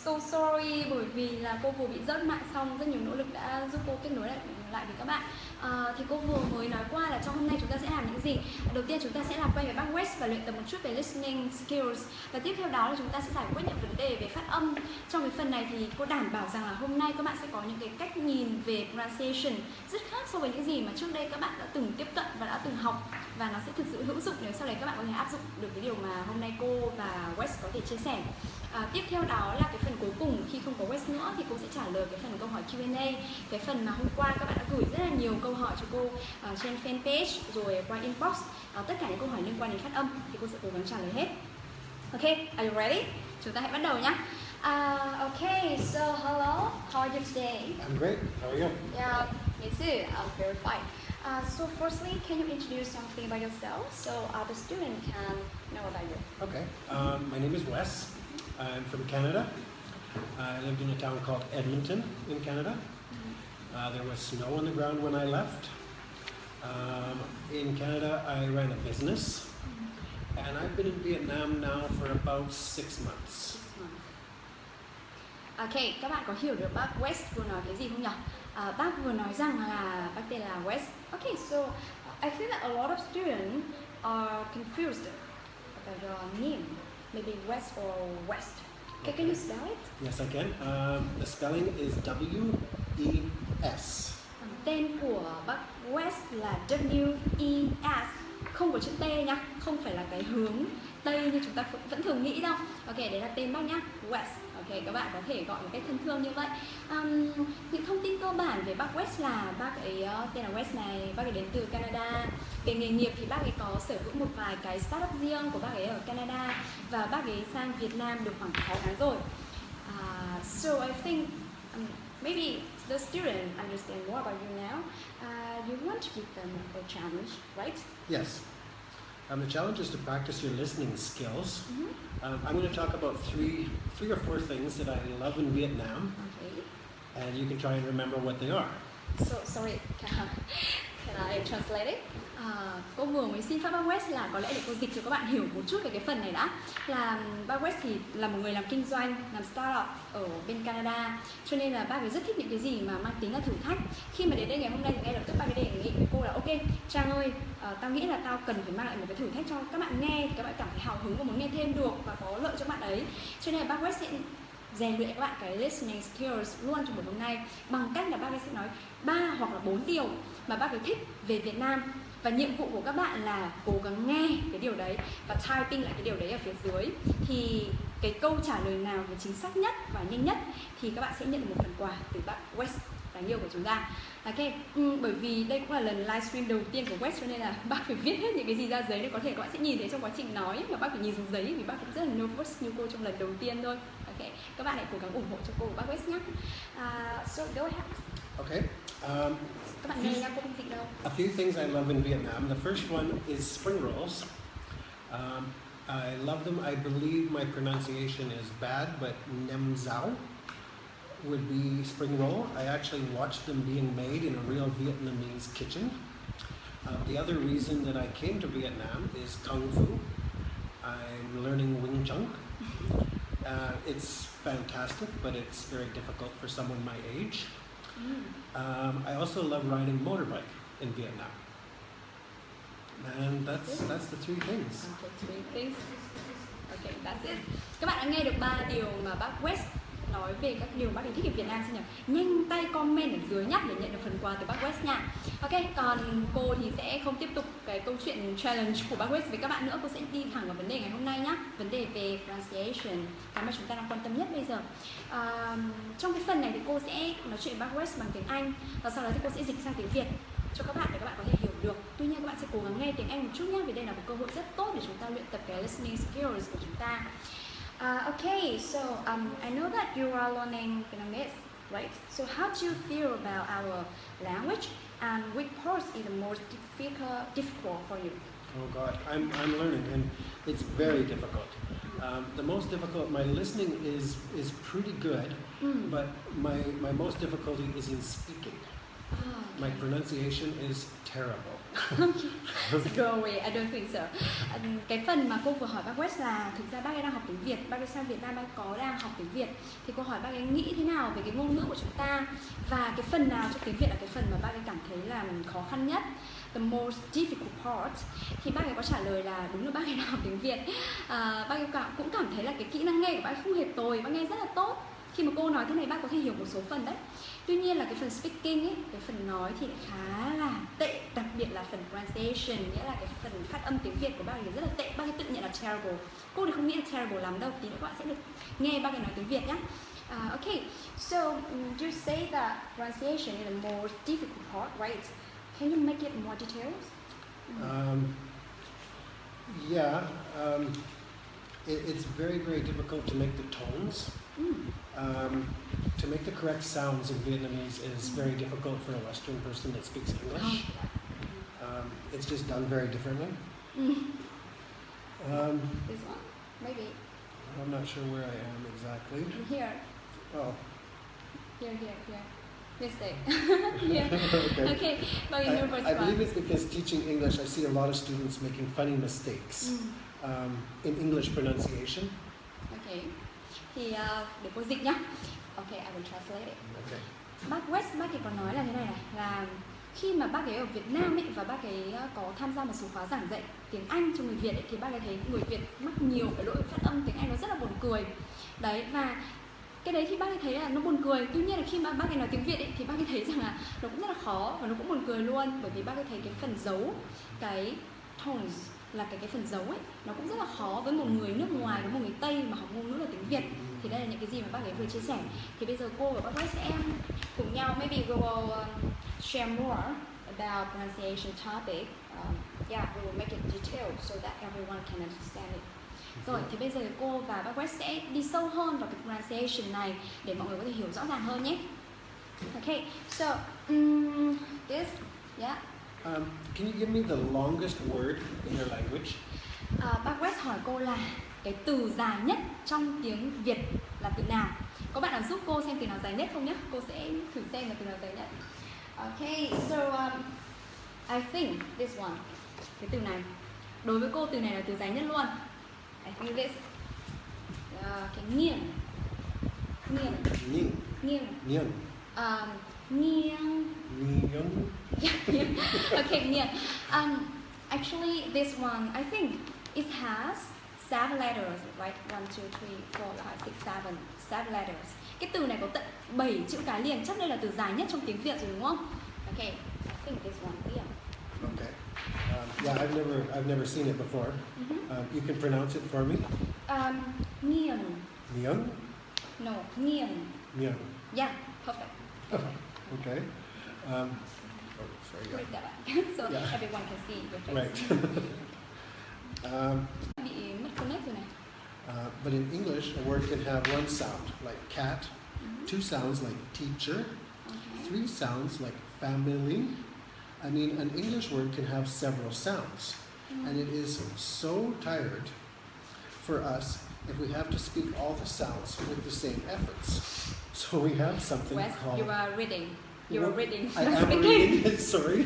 so sorry bởi vì là cô vừa bị rớt mạng xong, rất nhiều nỗ lực đã giúp cô kết nối lại với các bạn. Thì cô vừa mới nói qua là trong hôm nay chúng ta sẽ làm những gì. Đầu tiên chúng ta sẽ làm quen với bác West và luyện tập một chút về listening skills. Và tiếp theo đó là chúng ta sẽ giải quyết những vấn đề về phát âm. Trong cái phần này thì cô đảm bảo rằng là hôm nay các bạn sẽ có những cái cách nhìn về pronunciation rất khác so với những gì mà trước đây các bạn đã từng tiếp cận và đã từng học. Và nó sẽ thực sự hữu dụng nếu sau đấy các bạn có thể áp dụng được cái điều mà hôm nay cô và West có thể chia sẻ. Tiếp theo đó là cái phần cuối cùng, khi không có West nữa thì cô sẽ trả lời cái phần câu hỏi Q&A. Cái phần mà hôm qua các bạn đã gửi rất là nhiều câu hỏi cho cô trên fanpage rồi qua inbox, tất cả những câu hỏi liên quan đến phát âm thì cô sẽ cố gắng trả lời hết. Ok, are you ready? Chúng ta hãy bắt đầu nhé. Okay, so hello, how are you today? I'm great. How are you? Yeah, me too. I'm very fine. So firstly, can you introduce something about yourself so other students can know about you? Okay. My name is Wes. I'm from Canada. I lived in a town called Edmonton in Canada. There was snow on the ground when I left. In Canada, I ran a business. And I've been in Vietnam now for about 6 months. Ok, các bạn có hiểu được bác West vừa nói cái gì không nhỉ? Bác vừa nói rằng là bác tên là West. Okay, so I feel that a lot of students are confused about your name. Maybe West or West. Okay, can you spell it? Yes, I can. The spelling is W-E-S. Tên của bác West là W-E-S. Không có chữ T nhá, không phải là cái hướng Tây như chúng ta vẫn thường nghĩ đâu. Ok, đấy là tên bác nhá, West. Ok, các bạn có thể gọi một cách thân thương như vậy. Những thông tin cơ bản về bác West là bác ấy tên là West này, bác ấy đến từ Canada. Về nghề nghiệp thì bác ấy có sở hữu một vài cái startup riêng của bác ấy ở Canada. Và bác ấy sang Việt Nam được khoảng 6 tháng rồi. So I think maybe the student understand more about you now. You want to give them a challenge, right? Yes. The challenge is to practice your listening skills. I'm going to talk about three or four things that I love in Vietnam. Okay. And you can try and remember what they are. So sorry, can I translate it? Cô vừa mới xin phép bác West là có lẽ để cô dịch cho các bạn hiểu một chút về cái phần này đã. Là bác West thì là một người làm kinh doanh, làm startup ở bên Canada, cho nên là bác ấy rất thích những cái gì mà mang tính là thử thách. Khi mà đến đây ngày hôm nay thì ngay lập tức bác ấy đề nghị với cô là ok, Trang ơi, tao nghĩ là tao cần phải mang lại một cái thử thách cho các bạn nghe, các bạn cảm thấy hào hứng và muốn nghe thêm được và có lợi cho bạn ấy. Cho nên là bác West sẽ rèn luyện các bạn cái listening skills luôn trong buổi hôm nay bằng cách là bác ấy sẽ nói 3 hoặc là 4 điều mà bác ấy thích về Việt Nam. Và nhiệm vụ của các bạn là cố gắng nghe cái điều đấy và typing lại cái điều đấy ở phía dưới. Thì cái câu trả lời nào là chính xác nhất và nhanh nhất thì các bạn sẽ nhận được một phần quà từ bác West đáng yêu của chúng ta. Ok, bởi vì đây cũng là lần livestream đầu tiên của West cho nên là bác phải viết hết những cái gì ra giấy để có thể các bạn sẽ nhìn thấy trong quá trình nói. Và bác phải nhìn xuống giấy vì bác cũng rất là nervous như cô trong lần đầu tiên thôi. Ok, các bạn hãy cố gắng ủng hộ cho cô và bác West nhé. So go ahead. Okay. Các bạn nghe nha, cô không dịch đâu. A few things I love in Vietnam. The first one is spring rolls. I love them. I believe my pronunciation is bad, but nem zao would be spring roll. I actually watched them being made in a real Vietnamese kitchen. The other reason that I came to Vietnam is Kung Fu. I'm learning Wing Chun. It's fantastic, but it's very difficult for someone my age. I also love riding motorbike in Vietnam. And that's the three things. Okay, three things. Okay, that's it. Các bạn đã nghe được 3 điều mà bác West nói về các điều bác ấy thích ở Việt Nam, xin nhỉ? Nhanh tay comment ở dưới nhé để nhận được phần quà từ bác West nha. Ok, còn cô thì sẽ không tiếp tục cái câu chuyện challenge của bác West với các bạn nữa. Cô sẽ đi thẳng vào vấn đề ngày hôm nay nhé. Vấn đề về pronunciation, cái mà chúng ta đang quan tâm nhất bây giờ. Trong cái phần này thì cô sẽ nói chuyện với bác West bằng tiếng Anh và sau đó thì cô sẽ dịch sang tiếng Việt cho các bạn để các bạn có thể hiểu được. Tuy nhiên các bạn sẽ cố gắng nghe tiếng Anh một chút nhé, vì đây là một cơ hội rất tốt để chúng ta luyện tập cái listening skills của chúng ta. Okay, so I know that you are learning Vietnamese, right? So how do you feel about our language, and which part is the most difficult for you? Oh God, I'm learning, and it's very difficult. The most difficult, my listening is pretty good, but my most difficulty is in speaking. My pronunciation is terrible. Go away, I don't think so. Cái phần mà cô vừa hỏi bác West là thực ra bác ấy đang học tiếng Việt, bác ấy sang Việt Nam bác có đang học tiếng Việt. Thì cô hỏi bác ấy nghĩ thế nào về cái ngôn ngữ của chúng ta, và cái phần nào trong tiếng Việt là cái phần mà bác ấy cảm thấy là khó khăn nhất, the most difficult part. Thì bác ấy có trả lời là đúng là bác ấy đang học tiếng Việt. Bác ấy cũng cảm thấy là cái kỹ năng nghe của bác ấy không hề tồi, bác nghe rất là tốt. Khi mà cô nói thế này bác có thể hiểu một số phần đấy. Tuy nhiên là cái phần speaking ấy, cái phần nói thì lại khá là tệ, đặc biệt là phần pronunciation, nghĩa là cái phần phát âm tiếng Việt của bác ấy rất là tệ, bác ấy tự nhận là terrible. Cô thì không nghĩ là terrible lắm đâu, tí nữa các bạn sẽ được nghe bác ấy nói tiếng Việt nhé. Okay, so you say that pronunciation is the most difficult part, right? Can you make it more details? Yeah, it's very, very difficult to make the tones. To make the correct sounds in Vietnamese is very difficult for a Western person that speaks English. It's just done very differently. This one, maybe. I'm not sure where I am exactly. Here. Oh. Here. Mistake. Here. Okay. But in your first I believe it's because teaching English, I see a lot of students making funny mistakes in English pronunciation. Okay. Thì để cô dịch nhá. Okay, I will translate it. Okay. Bác West, bác ấy có nói là thế này này, là khi mà bác ấy ở Việt Nam ấy, và bác ấy có tham gia một số khóa giảng dạy tiếng Anh cho người Việt ấy, thì bác ấy thấy người Việt mắc nhiều cái lỗi phát âm tiếng Anh nó rất là buồn cười. Đấy, và cái đấy thì bác ấy thấy là nó buồn cười. Tuy nhiên là khi mà bác ấy nói tiếng Việt ấy, thì bác ấy thấy rằng là nó cũng rất là khó và nó cũng buồn cười luôn, bởi vì bác ấy thấy cái phần dấu, cái tones là cái phần dấu ấy, nó cũng rất là khó với một người nước ngoài, với một người Tây mà học ngôn ngữ là tiếng Việt. Thì đây là những cái gì mà bác ấy vừa chia sẻ. Thì bây giờ cô và bác West sẽ cùng nhau, maybe we will share more about pronunciation topic. Yeah, we will make it detailed so that everyone can understand it. Rồi, thì bây giờ cô và bác West sẽ đi sâu hơn vào cái pronunciation này để mọi người có thể hiểu rõ ràng hơn nhé. Okay, so this, yeah. Can you give me the longest word in your language? Bác West hỏi cô là cái từ dài nhất trong tiếng Việt là từ nào? Có bạn nào giúp cô xem từ nào dài nhất không nhé? Cô sẽ thử xem là từ nào dài nhất. Okay, so I think this one, cái từ này. Đối với cô từ này là từ dài nhất luôn. I think this. Cái nghiêng. Nghiêng. Nghiêng. Nghiêng. Nghiêng. Nghiêng. Nghiêng. Okay, nghiêng. Actually, this one, I think it has 7 letters, right? 1, 2, 3, 4, 5, 6, 7 letters. Cái từ này có tận 7 chữ cái liền, chắc đây là từ dài nhất trong tiếng Việt rồi đúng không? Okay, I think this one, yeah. Okay. Yeah, I've never seen it before. You can pronounce it for me. Nghiêng. Nghiêng. No, nghiêng. Nghiêng. Yeah, perfect. Okay. Oh, sorry. Read Yeah. that so Yeah. everyone can see your face. Right. Bị mất connect rồi này. But in English, a word can have one sound, like cat, 2 sounds like teacher, 3 sounds like family. I mean, an English word can have several sounds. And it is so tired for us if we have to speak all the sounds with the same efforts. So we have something West, called... you are reading. You are reading. I am reading, sorry.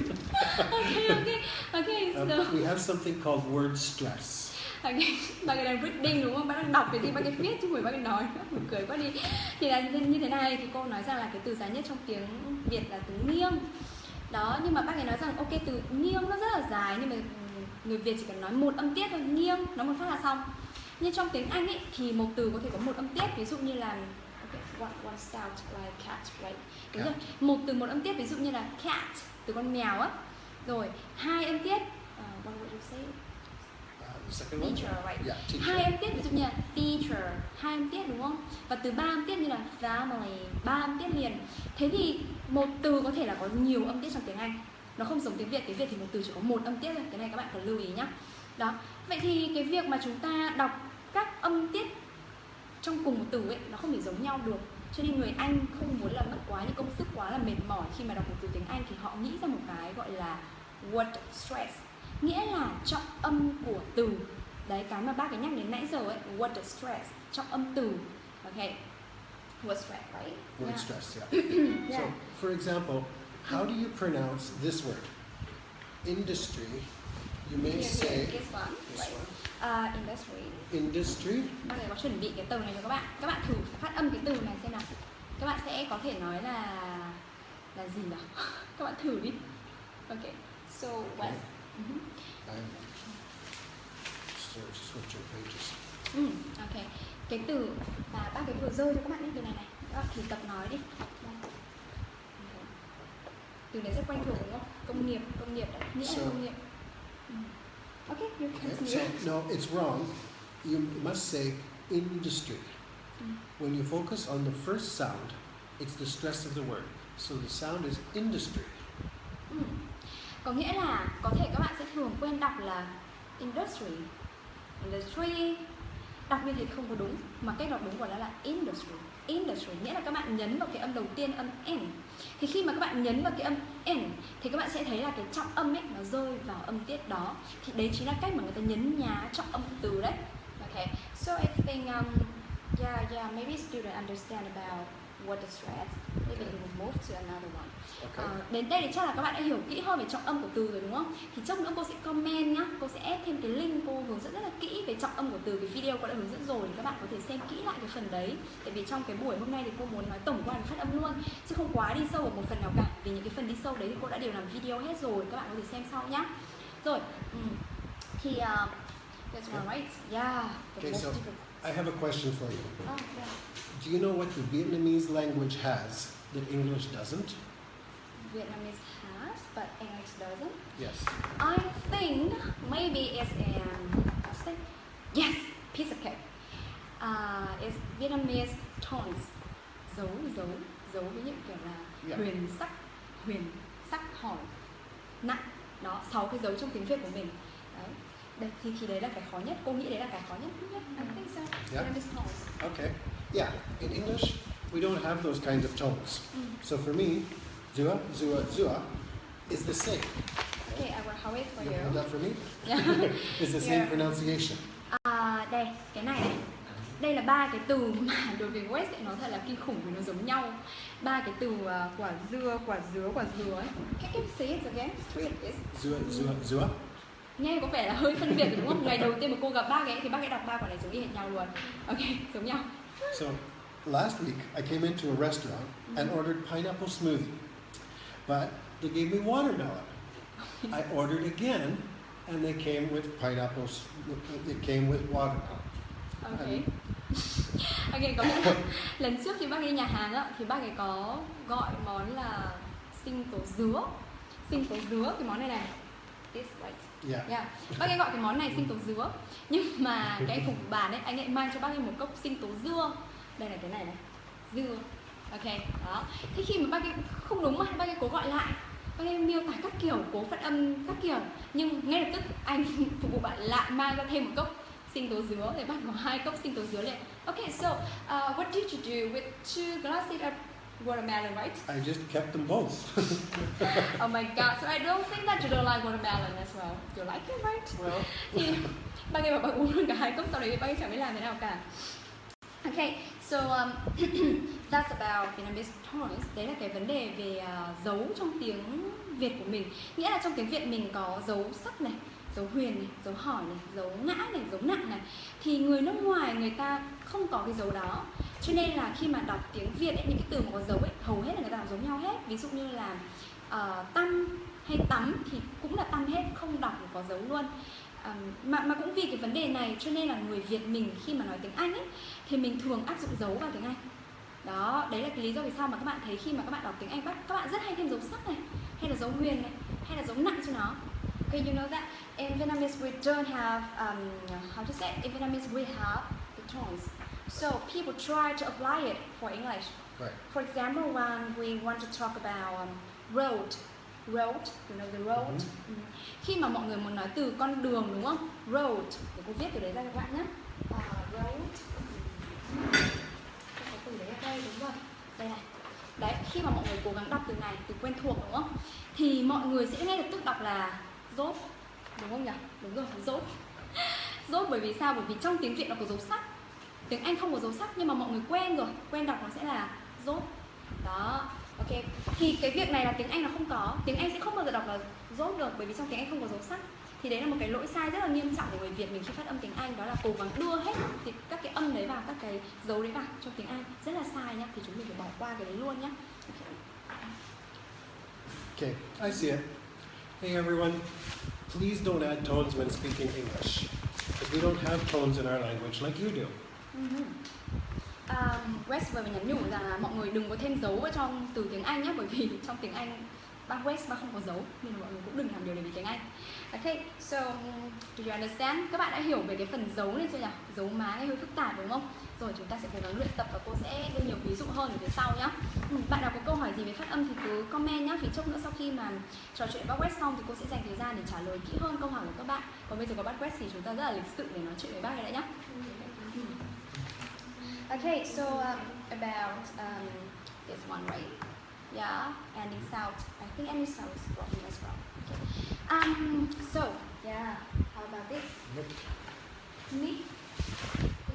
Okay, so... We have something called word stress. Okay, bác ấy đang reading đúng không? Bác đang đọc cái gì bác ấy viết chứ không phải bác ấy nói. Buồn cười quá đi. Thì là như thế này, thì cô nói rằng là cái từ dài nhất trong tiếng Việt là từ nghiêng. Đó, nhưng mà bác ấy nói rằng ok, từ nghiêng nó rất là dài, nhưng mà người Việt chỉ cần nói một âm tiết thôi, nghiêng, nói một phát là xong. Nhưng trong tiếng Anh ấy, thì một từ có thể có một âm tiết, ví dụ như là one sound like cat, right? Đúng rồi, một từ một âm tiết, ví dụ như là cat, từ con mèo á. Rồi, 2 âm tiết, what would you say? The second one? Teacher, right? Yeah, teacher. 2 âm tiết, ví dụ như là teacher, 2 âm tiết đúng không? Và từ 3 âm tiết như là family, 3 âm tiết liền. Thế thì một từ có thể là có nhiều âm tiết trong tiếng Anh. Nó không giống tiếng Việt thì một từ chỉ có một âm tiết thôi. Cái này các bạn cần lưu ý nhé. Đó. Vậy thì cái việc mà chúng ta đọc các âm tiết trong cùng một từ ấy, nó không thể giống nhau được. Cho nên người Anh không muốn là mất quá những công sức, quá là mệt mỏi khi mà đọc một từ tiếng Anh, thì họ nghĩ ra một cái gọi là word stress, nghĩa là trọng âm của từ. Đấy, cái mà bác ấy nhắc đến nãy giờ ấy, word stress, trọng âm từ. Okay, word stress, right? Word Yeah. stress, yeah. Yeah. So, for example, How do you pronounce this word? Industry. You may say This one, this right? one. Industry. Industry. Bác ấy có chuẩn bị cái từ này cho các bạn. Các bạn thử phát âm cái từ này xem nào. Các bạn sẽ có thể nói là gì nào? Các bạn thử đi. Okay. So what? So switching pages. Okay. Cái từ mà bác ấy vừa rơi cho các bạn ấy, từ này này. Các bạn thử tập nói đi. Từ này rất quen thuộc đúng không? Công nghiệp đấy, nghĩa là công nghiệp. Okay, you continue. So no, it's wrong. You must say industry. When you focus on the first sound, it's the stress of the word. So the sound is industry. Có nghĩa là có thể các bạn sẽ thường quên đọc là industry. Đọc như thế không có đúng, mà cách đọc đúng của nó là industry. Industry nghĩa là các bạn nhấn vào cái âm đầu tiên, âm n. Thì khi mà các bạn nhấn vào cái âm n thì các bạn sẽ thấy là cái trọng âm ấy nó rơi vào âm tiết đó. Thì đấy chính là cách mà người ta nhấn nhá trọng âm từ đấy. Okay, so I think maybe student understand about what the stress. Maybe we will move to another one. Okay. Đến đây thì chắc là các bạn đã hiểu kỹ hơn về trọng âm của từ rồi đúng không? Thì chốc nữa cô sẽ comment nhá, cô sẽ add thêm cái link cô hướng dẫn rất là kỹ về trọng âm của từ, cái video cô đã hướng dẫn rồi, thì các bạn có thể xem kỹ lại cái phần đấy. Tại vì trong cái buổi hôm nay thì cô muốn nói tổng quan về phát âm luôn, chứ không quá đi sâu ở một phần nào cả. Vì những cái phần đi sâu đấy thì cô đã đều làm video hết rồi, các bạn có thể xem sau nhá. Rồi, thì that's one right? Yeah. Okay, so I have a question for you. Oh, yeah. Do you know what the Vietnamese language has that English doesn't? Vietnamese has, but English doesn't. Yes. I think maybe it's piece of cake. It's Vietnamese tones. Dấu với những kiểu là huyền sắc, hỏi, nặng. Đó, 6 cái dấu trong tiếng Việt của mình. Đấy. Thì đấy là cái khó nhất. Cô nghĩ đấy là cái khó nhất. I think so. Vietnamese tones. Okay. Yeah. In English, we don't have those kinds of tones. So for me, zua, zua, zua is the same. Okay, I will hold it for you. Hold that for me? Yeah. It's the same pronunciation. Đây, cái này. Đây là 3 cái từ mà đối với West nó thật là kinh khủng vì nó giống nhau. 3 cái từ quả dưa, quả dứa ấy. Can you say it again? Zua, zua, zua. Nghe có vẻ là hơi phân biệt đúng không? Ngày đầu tiên mà cô gặp bác ấy thì bác ấy đọc 3 quả này giống y hệt nhau luôn. Ok, giống nhau. So last week I came into a restaurant and ordered pineapple smoothie, but they gave me watermelon. I ordered again, and they came with pineapples. It came with watermelon. Ok. Ok, có nghĩa là lần trước khi bác đi nhà hàng á, thì bác ấy có gọi món là sinh tố dứa. Sinh tố dứa, cái món này này. This right. Yeah. Bác ấy gọi cái món này sinh tố dứa. Nhưng mà cái anh phục vụ bàn ấy, anh ấy mang cho bác ấy một cốc sinh tố dưa. Đây là cái này này. Dưa. Ok, đó. Thế khi mà bác ấy không đúng mà bác ấy cố gọi lại, bác ấy miêu tả các kiểu, cố phát âm các kiểu, nhưng ngay lập tức anh phục vụ bạn lại mang ra thêm một cốc sinh tố dứa để bác có 2 cốc sinh tố dứa liền. Okay, so what did you do with 2 glasses of watermelon, right? I just kept them both. Oh my god, so I don't think that you don't like watermelon as well. You like it, right? Well, Thì bác ấy bảo bác uống luôn cả 2 cốc, sau đấy bác ấy chẳng biết làm thế nào cả. Okay, so that's about Vietnamese tones. Đấy là cái vấn đề về dấu trong tiếng Việt của mình. Nghĩa là trong tiếng Việt mình có dấu sắc này, dấu huyền này, dấu hỏi này, dấu ngã này, dấu nặng này. Thì người nước ngoài người ta không có cái dấu đó. Cho nên là khi mà đọc tiếng Việt ấy, những cái từ mà có dấu ấy, hầu hết là người ta đọc giống nhau hết. Ví dụ như là tăm hay tắm thì cũng là tăm hết, không đọc có dấu luôn. Mà cũng vì cái vấn đề này cho nên là người Việt mình khi mà nói tiếng Anh ấy thì mình thường áp dụng dấu vào tiếng Anh. Đó, đấy là cái lý do vì sao mà các bạn thấy khi mà các bạn đọc tiếng Anh các bạn rất hay thêm dấu sắc này, hay là dấu huyền này, hay là dấu nặng cho nó. Okay, you know that in Vietnamese we don't have how to say it? In Vietnamese we have the tones. So people try to apply it for English. right. For example, when we want to talk about road, you know the road. Khi mà mọi người muốn nói từ con đường đúng không? Road, để cô viết từ đấy ra các bạn nhé. Road. Cái từ đấy ở đây đúng rồi. Đây này. Đấy, khi mà mọi người cố gắng đọc từ này, từ quen thuộc đúng không? Thì mọi người sẽ ngay lập tức đọc là dốt, đúng không nhỉ? Đúng rồi, dốt. Dốt bởi vì sao? Bởi vì trong tiếng Việt nó có dấu sắc. Tiếng Anh không có dấu sắc nhưng mà mọi người quen rồi, quen đọc nó sẽ là dốt. Đó. Ok, thì cái việc này là tiếng Anh nó không có. Tiếng Anh sẽ không bao giờ đọc là dốt được, bởi vì trong tiếng Anh không có dấu sắc. Thì đấy là một cái lỗi sai rất là nghiêm trọng của người Việt mình khi phát âm tiếng Anh. Đó là cố gắng đưa hết thì các cái âm đấy vào, các cái dấu đấy vào trong tiếng Anh. Rất là sai nhá, thì chúng mình phải bỏ qua cái đấy luôn nhá. Okay, I see it. Hey everyone, please don't add tones when speaking English, because we don't have tones in our language like you do. West vừa mới nhắn nhủ rằng là mọi người đừng có thêm dấu vào trong từ tiếng Anh nhé, bởi vì trong tiếng Anh bác West bác không có dấu, nên là mọi người cũng đừng làm điều này với tiếng Anh. Okay, so do you understand? Các bạn đã hiểu về cái phần dấu này chưa nhỉ? Dấu má này hơi phức tạp đúng không? Rồi chúng ta sẽ cố gắng luyện tập và cô sẽ đưa nhiều ví dụ hơn ở phía sau nhá. Bạn nào có câu hỏi gì về phát âm thì cứ comment nhá. Vì chốc nữa sau khi mà trò chuyện với bác West xong thì cô sẽ dành thời gian để trả lời kỹ hơn câu hỏi của các bạn. Còn bây giờ có bác West thì chúng ta rất là lịch sự để nói chuyện với bác ấy đã nhá. Okay, so about this one, right? Yeah, ending sound. I think ending sound is wrong as well. Okay. So yeah, how about this? Me?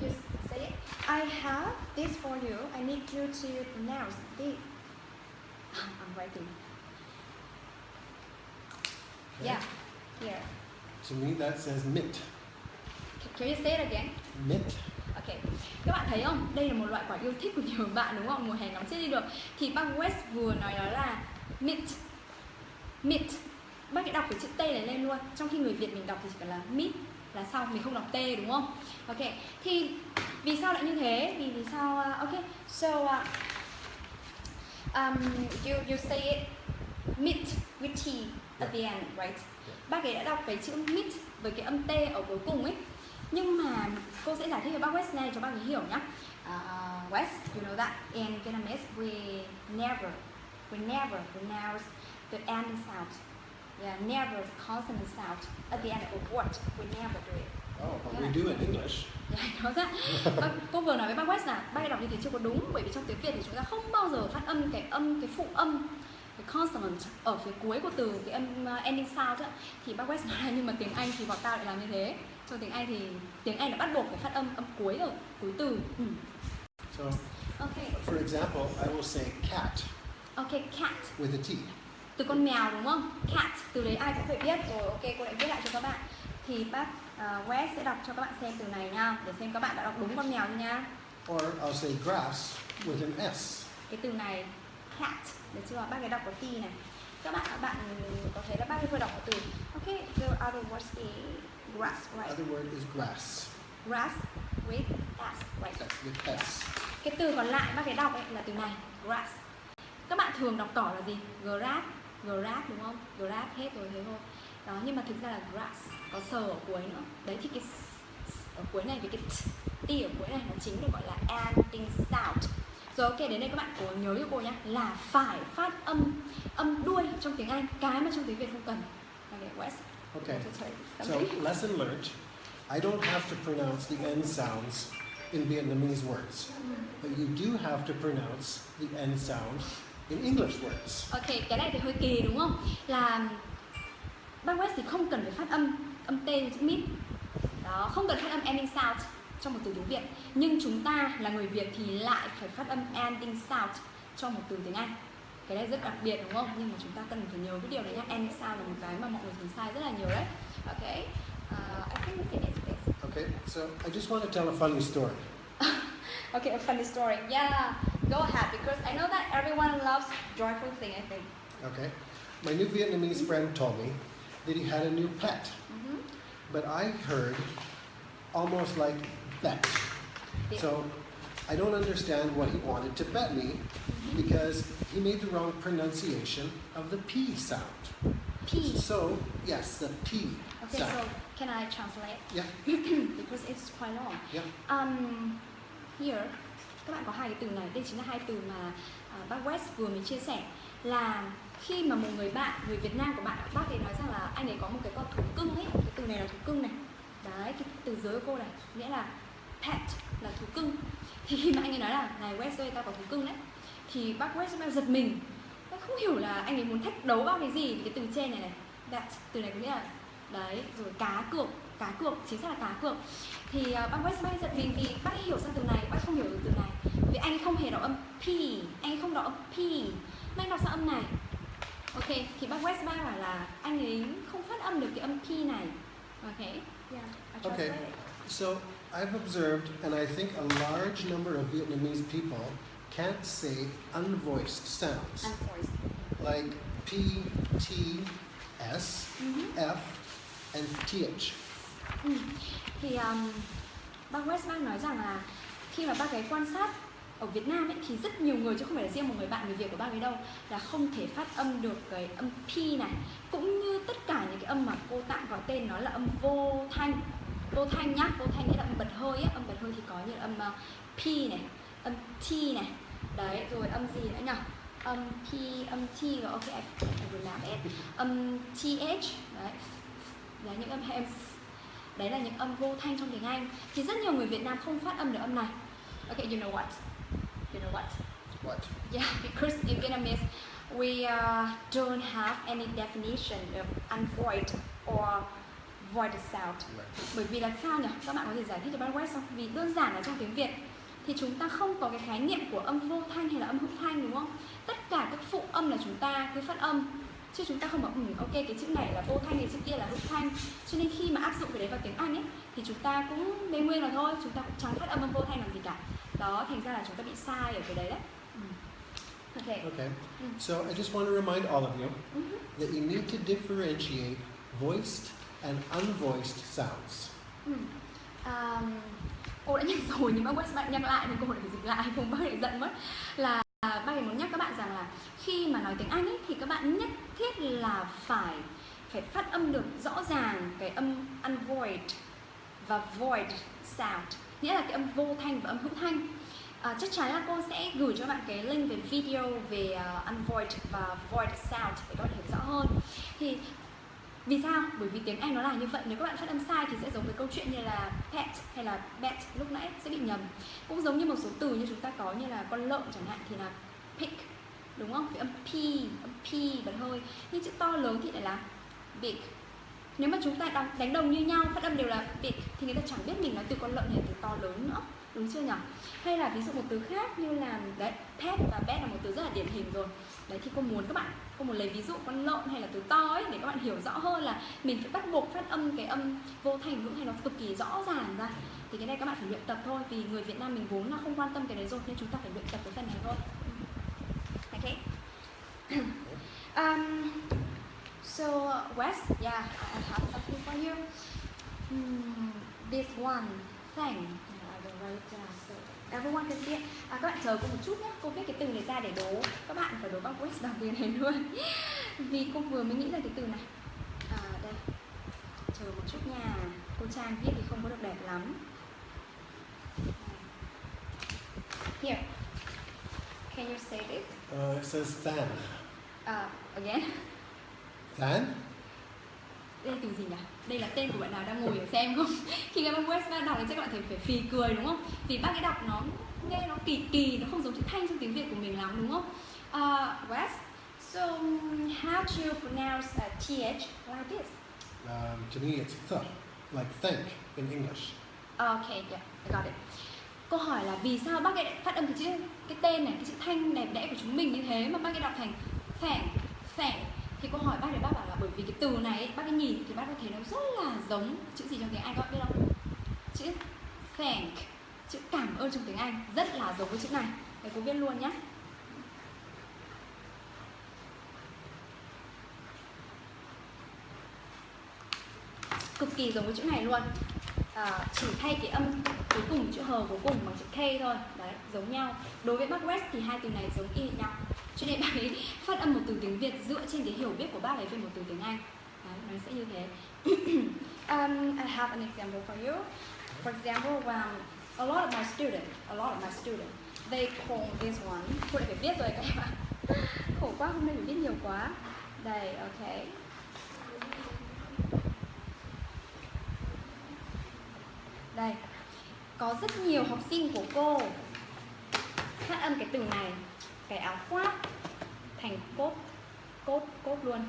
Just say it. I have this for you. I need you to pronounce this. I'm writing. Yeah, here. To me that says mitt. Can you say it again? Mitt. Ok, các bạn thấy không? Đây là một loại quả yêu thích của nhiều bạn đúng không? Mùa hè nóng chết đi được. Thì bác West vừa nói đó là mitt. Mitt. Bác ấy đọc cái chữ T này lên luôn. Trong khi người Việt mình đọc thì chỉ cần là mít là xong, mình không đọc T đúng không? Ok, thì vì sao lại như thế? Vì sao? Ok, so you say it mitt with T at the end, right? Bác ấy đã đọc cái chữ mitt với cái âm T ở cuối cùng ấy. Nhưng mà cô sẽ giải thích cho bác West này cho bác ấy hiểu nhá. West, you know that in Vietnamese we never pronounce the ending sound. Yeah, never the consonant sound at the end of a word. We never do it. Oh, but we do in English. Yeah, đó ra. Cô vừa nói với bác West là bác ấy đọc như thế chưa có đúng, bởi vì trong tiếng Việt thì chúng ta không bao giờ phát âm cái phụ âm, cái consonant ở phía cuối của từ, cái âm ending sound á. Thì bác West nói là nhưng mà tiếng Anh thì bọn tao lại làm như thế. Trong tiếng Anh thì tiếng Anh đã bắt buộc phải phát âm cuối ở cuối từ. So, for example, I will say cat. Okay, cat. With a T. Từ con mèo đúng không? Cat, từ đấy ai cũng phải biết rồi. Ok, cô lại viết lại cho các bạn. Thì bác West sẽ đọc cho các bạn xem từ này nha, để xem các bạn đã đọc đúng con mèo chưa nha. Or I'll say grass with an S. Cái từ này cat, được chưa? Bác ấy đọc có T này. Các bạn có thấy là bác ấy vừa đọc có từ. Okay, the other words is grass, right? Other word is grass. Grass with S, right? Yes, with S. Cái từ còn lại bác ấy đọc ấy là từ này, grass. Các bạn thường đọc cỏ là gì? Grass đúng không? Grass hết rồi thế thôi. Đó, nhưng mà thực ra là grass, có sờ ở cuối nữa. Đấy thì cái ở cuối này với cái t ở cuối này nó chính được gọi là ending sound. Rồi ok, đến đây các bạn cố nhớ cho cô nhé, là phải phát âm đuôi trong tiếng Anh, cái mà trong tiếng Việt không cần. Okay, West. Okay, so lesson learned. I don't have to pronounce the end sounds in Vietnamese words, but you do have to pronounce the end sound in English words. Ok, cái này thì hơi kỳ đúng không? Là bác West thì không cần phải phát âm T chữ mít. Đó, không cần phát âm ending sound trong một từ tiếng Việt. Nhưng chúng ta là người Việt thì lại phải phát âm ending sound trong một từ tiếng Anh. Cái này rất đặc biệt đúng không? Nhưng mà chúng ta cần phải nhớ cái điều này nhá. Ending sound là một cái mà mọi người thường sai rất là nhiều đấy. Ok, I think we finish this. Okay, so I just want to tell a funny story. Okay, a funny story. Yeah, go ahead, because I know that everyone loves joyful thing, I think. Okay, my new Vietnamese friend told me that he had a new pet, but I heard almost like bet. Yeah. So I don't understand what he wanted to bet me because he made the wrong pronunciation of the P sound. P. So, yes, the P Okay, sound. so can I translate? Yeah. Because it's quite long. Yeah. Here, các bạn có hai cái từ này. Đây chính là hai từ mà bác West vừa mới chia sẻ. Là khi mà một người bạn, người Việt Nam của bạn, bác ấy nói rằng là anh ấy có một cái con thú cưng ấy. Cái từ này là thú cưng này. Đấy, cái từ dưới của cô này nghĩa là pet là thú cưng. Thì khi mà anh ấy nói là này West ơi, tao có thú cưng đấy, thì bác West giật mình. Bác không hiểu là anh ấy muốn thách đấu bao cái gì. Cái từ trên này này, that, từ này có nghĩa là đấy, rồi cá cược, chính xác là cá cược. Thì bác West giật mình vì bác ấy hiểu sang từ này, bác không hiểu được từ này. Vì anh ấy không hề đọc âm P, anh ấy không đọc âm P, Mai đọc sang âm này. Ok, thì bác West Mai bảo là anh ấy không phát âm được cái âm P này. Ok, yeah, I Okay, translate it. so I've observed, and I think a large number of Vietnamese people can't say unvoiced sounds Unvoiced. like P, T, S, F, and TH. Thì bác West Mai nói rằng là khi mà bác ấy quan sát ở Việt Nam ấy, thì rất nhiều người, chứ không phải là riêng một người bạn người Việt của bác ấy đâu, là không thể phát âm được cái âm P này, cũng như tất cả những cái âm mà cô tạm gọi tên nó là âm vô thanh. Vô thanh nhá, vô thanh nghĩa là âm bật hơi á, âm bật hơi thì có như là âm P này, âm T này, đấy, rồi âm gì nữa nhỉ? Âm P, âm T, rồi ok, I will làm it. Âm TH, đấy, đấy những âm hay âm, đấy là những âm vô thanh trong tiếng Anh. Thì rất nhiều người Việt Nam không phát âm được âm này. Okay, you know what? You know what? What? Yeah, because in Vietnamese we don't have any definition of unvoiced or voiced sound. Right. Bởi vì là sao nhỉ? Các bạn có thể giải thích cho bác West không? Vì đơn giản là trong tiếng Việt thì chúng ta không có cái khái niệm của âm vô thanh hay là âm hữu thanh, đúng không? Tất cả các phụ âm là chúng ta cứ phát âm, chứ chúng ta không bảo ok cái chữ này là vô thanh, cái chữ kia là hữu thanh. Cho nên khi mà áp dụng cái đấy vào tiếng Anh ấy thì chúng ta cũng bê nguyên là thôi, chúng ta cũng chẳng phát âm vô thanh làm gì cả. Đó, thành ra là chúng ta bị sai ở cái đấy đấy. Okay. Okay, so I just want to remind all of you that you need to differentiate voiced and unvoiced sounds. Cô đã nhắc rồi nhưng mà bạn nhắc lại nên cô lại phải dịch lại, không bác lại giận mất. Là bác ấy muốn nhắc các bạn rằng là khi mà nói tiếng Anh ấy, thì các bạn nhất thiết là phải phát âm được rõ ràng cái âm unvoiced và voiced sound, nghĩa là cái âm vô thanh và âm hữu thanh. Chắc chắn là cô sẽ gửi cho bạn cái link về video về unvoiced và voiced sound để các bạn hiểu rõ hơn. Thì vì sao? Bởi vì tiếng Anh nó là như vậy. Nếu các bạn phát âm sai thì sẽ giống với câu chuyện như là pet hay là bet lúc nãy sẽ bị nhầm. Cũng giống như một số từ như chúng ta có như là con lợn chẳng hạn thì là pig, đúng không? Cái âm P bật hơi. Nhưng chữ to lớn thì lại là big. Nếu mà chúng ta đánh đồng như nhau, phát âm đều là big thì người ta chẳng biết mình nói từ con lợn hay từ to lớn nữa, đúng chưa nhỉ? Hay là ví dụ một từ khác như là đấy, pet và bet là một từ rất là điển hình rồi. Đấy thì cô muốn lấy ví dụ con lợn hay là từ to ấy để các bạn hiểu rõ hơn là mình phải bắt buộc phát âm cái âm vô thanh hữu thanh nó cực kỳ rõ ràng ra. Thì cái này các bạn phải luyện tập thôi, vì người Việt Nam mình vốn là không quan tâm cái đấy rồi, nên chúng ta phải luyện tập cái phần này thôi. Okay. So West, yeah, I have something for you. This one thing, I will write it down so everyone can see it. Các bạn chờ cô một chút nhé, cô viết cái từ này ra để đố các bạn phải đố bác West đọc từ này luôn. Vì cô vừa mới nghĩ ra cái từ này. Đây, chờ một chút nha. Cô Trang viết thì không có được đẹp lắm. Here, can you say this? It says than. Again. Than? Đây là từ gì nhỉ? Đây là tên của bạn nào đang ngồi ở xem không? Khi các bác West đọc thì chắc các bạn phải phì cười đúng không? Vì bác ấy đọc nó nghe nó kỳ, nó không giống chữ thanh trong tiếng Việt của mình lắm đúng không? West, so how do you pronounce th like this? To me it's th, like thank in English. Okay, yeah, I got it. Câu hỏi là vì sao bác ấy lại phát âm cái tên này, cái chữ thanh đẹp đẽ của chúng mình như thế mà bác ấy đọc thành phèn. Thì câu hỏi bác ấy, bác bảo là bởi vì cái từ này ấy, bác ấy nhìn thì bác có thấy nó rất là giống chữ gì trong tiếng Anh, các bạn biết không? Chữ thank, chữ cảm ơn trong tiếng Anh rất là giống với chữ này. Để cô viết luôn nhé. Cực kỳ giống với chữ này luôn. Chỉ thay cái âm cuối cùng, chữ hờ cuối cùng bằng chữ K thôi. Đấy, giống nhau. Đối với bác West thì hai từ này giống y nhau. Cho nên bác ấy phát âm một từ tiếng Việt dựa trên cái hiểu biết của bác ấy về một từ tiếng Anh. Đấy, nó sẽ như thế. I have an example for you. For example, a lot of my students, they call this one. Cô lại phải viết rồi các bạn. Khổ quá, hôm nay phải viết nhiều quá. Đây, ok. Đây, có rất nhiều học sinh của cô phát âm cái từ này, cái áo khoác thành cốt luôn.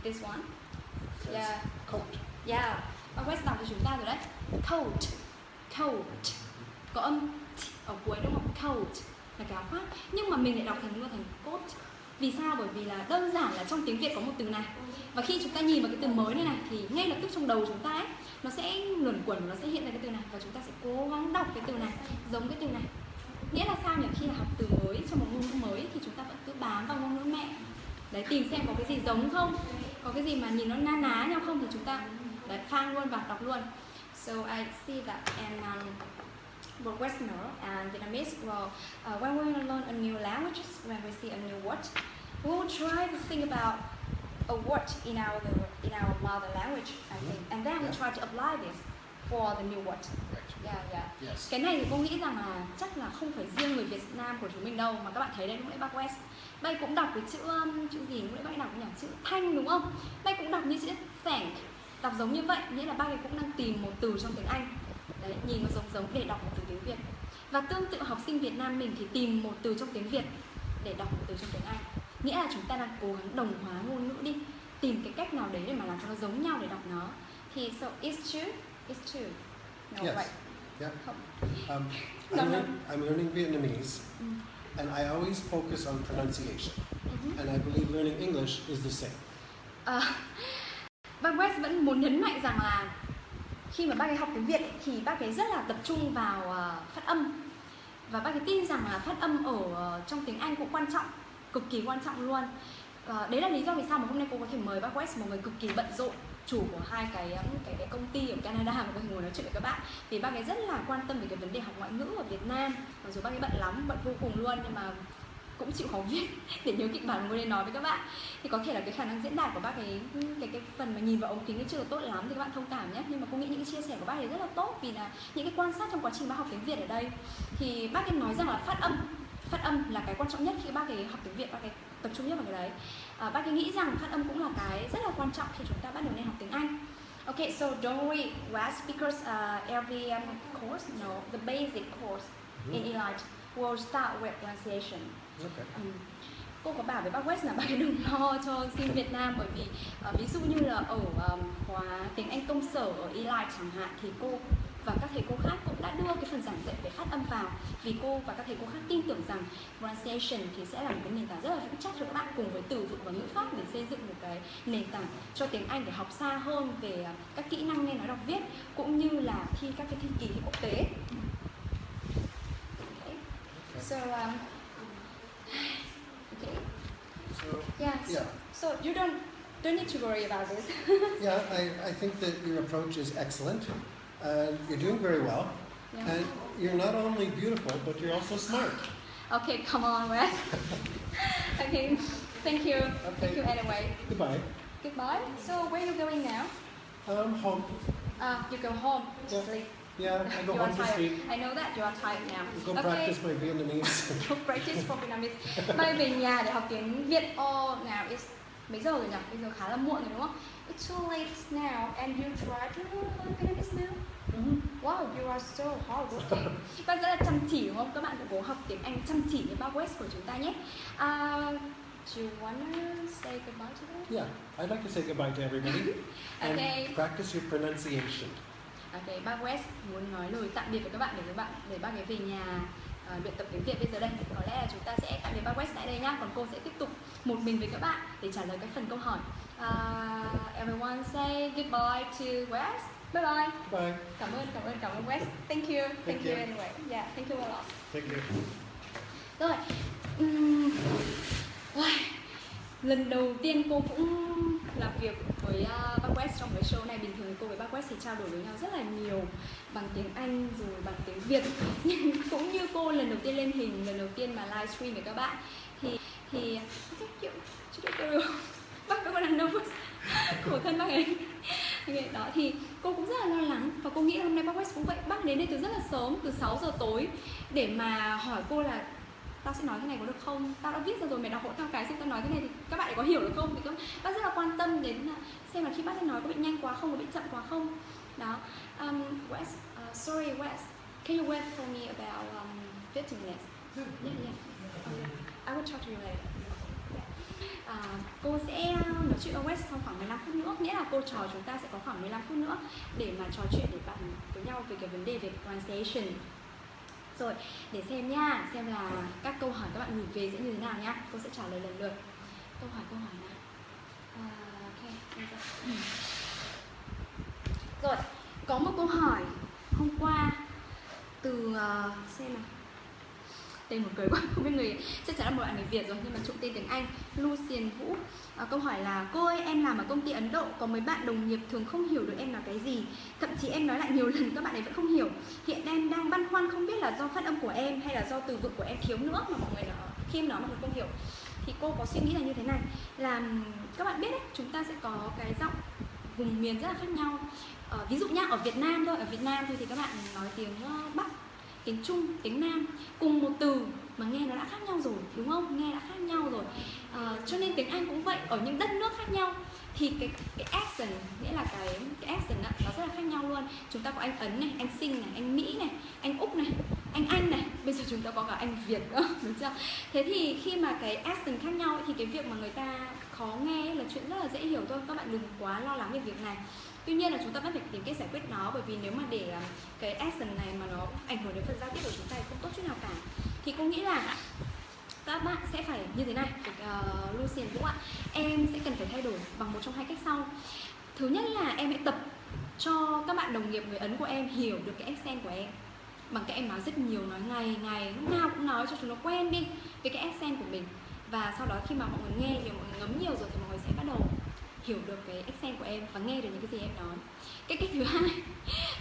This one. Yeah. Coat. Yeah. Bác West đọc cho chúng ta rồi đấy. Coat. Có âm ở cuối đúng không? Coat là cái áo khoác. Nhưng mà mình lại đọc thành luôn thành coat. Vì sao? Bởi vì là đơn giản là trong tiếng Việt có một từ này, và khi chúng ta nhìn vào cái từ mới này thì ngay lập tức trong đầu chúng ta ấy, nó sẽ luẩn quẩn, nó sẽ hiện ra cái từ này, và chúng ta sẽ cố gắng đọc cái từ này giống cái từ này. Nghĩa là sao nhỉ? Khi là học từ mới trong một ngôn ngữ mới thì chúng ta vẫn cứ bám vào ngôn ngữ mẹ. Đấy, tìm xem có cái gì giống không, có cái gì mà nhìn nó na ná nhau không thì chúng ta đấy, phang luôn và đọc luôn. So I see that and both Westerner and Vietnamese, well, when we learn a new language, when we see a new word, we will try to think about a word in our mother language, I think, and then we try to apply this for the new word. Yeah. Yes. Cái này thì cô nghĩ rằng là chắc là không phải riêng người Việt Nam của chúng mình đâu, mà các bạn thấy đây lúc nãy bác West, đây cũng đọc cái chữ gì lúc nãy bác đọc nhỉ? Chữ thanh đúng không? Đây cũng đọc như chữ thank, đọc giống như vậy, nghĩa là bác ấy cũng đang tìm một từ trong tiếng Anh. Đấy, nhìn nó giống để đọc một từ tiếng Việt. Và tương tự học sinh Việt Nam mình thì tìm một từ trong tiếng Việt để đọc một từ trong tiếng Anh. Nghĩa là chúng ta đang cố gắng đồng hóa ngôn ngữ đi, tìm cái cách nào đấy để mà làm cho nó giống nhau để đọc nó. Thì so it's true. No, Yes. right. Yeah. No. I'm learning Vietnamese, and I always focus on pronunciation. And I believe learning English is the same. Bác West vẫn muốn nhấn mạnh rằng là khi mà bác ấy học tiếng Việt ấy, thì bác ấy rất là tập trung vào phát âm. Và bác ấy tin rằng là phát âm ở trong tiếng Anh cũng quan trọng, cực kỳ quan trọng luôn. Đấy là lý do vì sao mà hôm nay cô có thể mời bác West, một người cực kỳ bận rộn, chủ của hai cái công ty ở Canada, mà có thể ngồi nói chuyện với các bạn. Vì bác ấy rất là quan tâm về cái vấn đề học ngoại ngữ ở Việt Nam. Mặc dù bác ấy bận lắm, bận vô cùng luôn, nhưng mà cũng chịu khó viết để nhớ kịch bản ngồi đây nói với các bạn. Thì có thể là cái khả năng diễn đạt của bác ấy, cái phần mà nhìn vào ống kính ấy chưa được tốt lắm thì các bạn thông cảm nhé. Nhưng mà cô nghĩ những cái chia sẻ của bác ấy rất là tốt, vì là những cái quan sát trong quá trình bác học tiếng Việt ở đây thì bác ấy nói rằng là phát âm là cái quan trọng nhất khi bác ấy học tiếng Việt, bác ấy tập trung nhất vào cái đấy. Bác ấy nghĩ rằng phát âm cũng là cái rất là quan trọng khi chúng ta bắt đầu nên học tiếng Anh. Okay, so don't worry, West, because every course, the basic course in Elight will start with pronunciation. Okay. Cô có bảo với bác West là bác ấy đừng lo cho sinh Việt Nam, bởi vì ví dụ như là ở khóa tiếng Anh công sở ở Elight chẳng hạn thì cô và các thầy cô khác cũng đã đưa cái phần giảng dạy về phát âm vào, vì cô và các thầy cô khác tin tưởng rằng pronunciation thì sẽ là một cái nền tảng rất là vững chắc cho các bạn, cùng với từ vựng và ngữ pháp để xây dựng một cái nền tảng cho tiếng Anh để học xa hơn về các kỹ năng nghe nói đọc viết, cũng như là thi các cái kỳ thi quốc tế. Okay. So okay. So you don't need to worry about this. Yeah, I think that your approach is excellent. You're doing very well. Yeah. And you're not only beautiful, but you're also smart. Okay, come on, Wes. Okay, thank you. Okay. Thank you anyway. Goodbye. Goodbye. So where are you going now? Home. You go home to Yeah. sleep. Yeah, I go You home are to tired. sleep. I know that you are tired now. Go Okay. practice my Vietnamese. Go practice for Vietnamese. Bay về nhà để học tiếng Việt. Oh, now it's mấy giờ rồi nhỉ? Bây giờ khá là muộn rồi đúng không? It's too late now, and you try to learn Vietnamese now. Wow, you are so hardworking. Bác rất là chăm chỉ đúng không? Các bạn cũng cố học tiếng Anh chăm chỉ như bác West của chúng ta nhé. Do you wanna say goodbye to them? Yeah, I'd like to say goodbye to everybody. And Okay. practice your pronunciation. Okay, bác West muốn nói lời tạm biệt với các bạn để bác ấy về nhà luyện tập tiếng Việt bây giờ đây. Có lẽ là chúng ta sẽ tạm biệt bác West tại đây nhá. Còn cô sẽ tiếp tục một mình với các bạn để trả lời các phần câu hỏi. Everyone say goodbye to West. Bye bye. Bye. Cảm ơn West. Thank you anyway. Yeah, thank you a lot. Thank you. Rồi. Lần đầu tiên cô cũng làm việc với bác West trong cái show này. Bình thường thì cô với bác West thì trao đổi với nhau rất là nhiều bằng tiếng Anh rồi bằng tiếng Việt. Nhưng cũng như cô lần đầu tiên lên hình, lần đầu tiên mà livestream với các bạn thì bác vẫn còn đang nervous, khổ thân bác ấy. Đó thì cô cũng rất là lo lắng, và cô nghĩ là hôm nay bác West cũng vậy. Bác đến đây từ rất là sớm, từ 6 giờ tối để mà hỏi cô là tao sẽ nói thế này có được không? Tao đã viết ra rồi, mày đọc hộ tao cái xem tao nói thế này thì các bạn có hiểu được không? Thì bác rất là quan tâm đến xem là khi bác ấy nói có bị nhanh quá không, có bị chậm quá không. Đó. Wes, sorry Wes, can you wait for me about 15 minutes? Yeah. I will talk to you later. Cô sẽ nói chuyện với Wes trong khoảng 15 phút nữa. Nghĩa là cô trò chúng ta sẽ có khoảng 15 phút nữa để mà trò chuyện để bàn với nhau về cái vấn đề về pronunciation. Rồi, để xem nha, xem là các câu hỏi các bạn gửi về sẽ như thế nào nhá. Cô sẽ trả lời lần lượt. câu hỏi nào. Ok, rồi, có một câu hỏi hôm qua từ xem nào, tên một cười quá, không biết người, chắc chắn là một bạn người Việt rồi nhưng mà trộn tên tiếng Anh. Lucian Vũ. Câu hỏi là: cô ơi, em làm ở công ty Ấn Độ, có mấy bạn đồng nghiệp thường không hiểu được em nói cái gì, thậm chí em nói lại nhiều lần các bạn ấy vẫn không hiểu. Hiện em đang băn khoăn không biết là do phát âm của em hay là do từ vựng của em thiếu nữa mà mọi người nói, khi em nói mọi người không hiểu. Thì cô có suy nghĩ là như thế này, là các bạn biết đấy, chúng ta sẽ có cái giọng vùng miền rất là khác nhau. Ví dụ nhá, ở Việt Nam thôi, thì các bạn nói tiếng Bắc, tiếng Trung, tiếng Nam, cùng một từ mà nghe nó đã khác nhau rồi, đúng không? Nghe đã khác nhau rồi. Cho nên tiếng Anh cũng vậy, ở những đất nước khác nhau thì cái accent, nghĩa là cái accent đó, nó rất là khác nhau luôn. Chúng ta có anh Ấn này, anh Sinh này, anh Mỹ này, anh Úc này, anh Anh này, bây giờ chúng ta có cả anh Việt nữa, đúng chưa? Thế thì khi mà cái accent khác nhau ấy, thì cái việc mà người ta khó nghe ấy là chuyện rất là dễ hiểu thôi, các bạn đừng quá lo lắng về việc này. Tuy nhiên là chúng ta vẫn phải tìm cách giải quyết nó, bởi vì nếu mà để cái accent này mà nó ảnh hưởng đến phần giao tiếp của chúng ta thì không tốt chút nào cả. Thì cô nghĩ là các bạn sẽ phải như thế này, Lucian Vũ ạ, em sẽ cần phải thay đổi bằng một trong hai cách sau. Thứ nhất là em hãy tập cho các bạn đồng nghiệp người Ấn của em hiểu được cái accent của em bằng cách em nói rất nhiều, nói ngày lúc nào cũng nói cho chúng nó quen đi với cái accent của mình. Và sau đó khi mà mọi người nghe thì mọi người ngấm nhiều rồi thì mọi người sẽ bắt đầu hiểu được cái accent của em và nghe được những cái gì em nói. Cái cách thứ hai,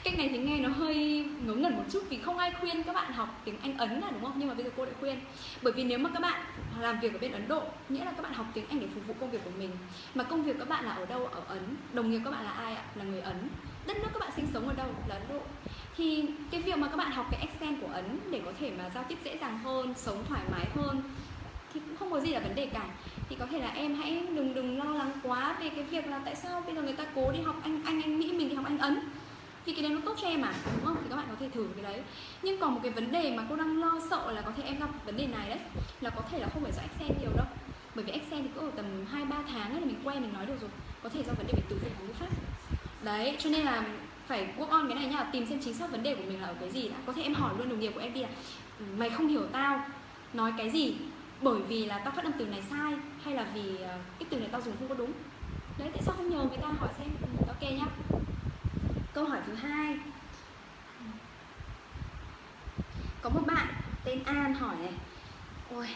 cách này thì nghe nó hơi ngớ ngẩn một chút vì không ai khuyên các bạn học tiếng Anh Ấn là đúng không? Nhưng mà bây giờ cô lại khuyên. Bởi vì nếu mà các bạn làm việc ở bên Ấn Độ, nghĩa là các bạn học tiếng Anh để phục vụ công việc của mình. Mà công việc các bạn là ở đâu? Ở Ấn. Đồng nghiệp các bạn là ai ạ? Là người Ấn. Đất nước các bạn sinh sống ở đâu? Là Ấn Độ. Thì cái việc mà các bạn học cái accent của Ấn để có thể mà giao tiếp dễ dàng hơn, sống thoải mái hơn thì cũng không có gì là vấn đề cả. Thì có thể là em hãy đừng lo lắng quá về cái việc là tại sao bây giờ người ta cố đi học anh Mỹ, mình thì học Anh Ấn, vì cái đấy nó tốt cho em mà, đúng không? Thì các bạn có thể thử cái đấy. Nhưng còn một cái vấn đề mà cô đang lo sợ là có thể em gặp vấn đề này đấy, nhiều là có thể là không phải do accent nhiều đâu, bởi vì accent thì cứ ở tầm 2-3 tháng là mình quen, mình nói được rồi, có thể do vấn đề về từ vựng và ngữ pháp đấy. Cho nên là phải work on cái này nhá, tìm xem chính xác vấn đề của mình là ở cái gì đã. Có thể em hỏi luôn đồng nghiệp của em đi là mày không hiểu tao nói cái gì bởi vì là tao phát âm từ này sai, hay là vì cái từ này tao dùng không có đúng đấy, tại sao không nhờ người ta hỏi xem. Ok nhá. Câu hỏi thứ hai, có một bạn tên An hỏi này: ôi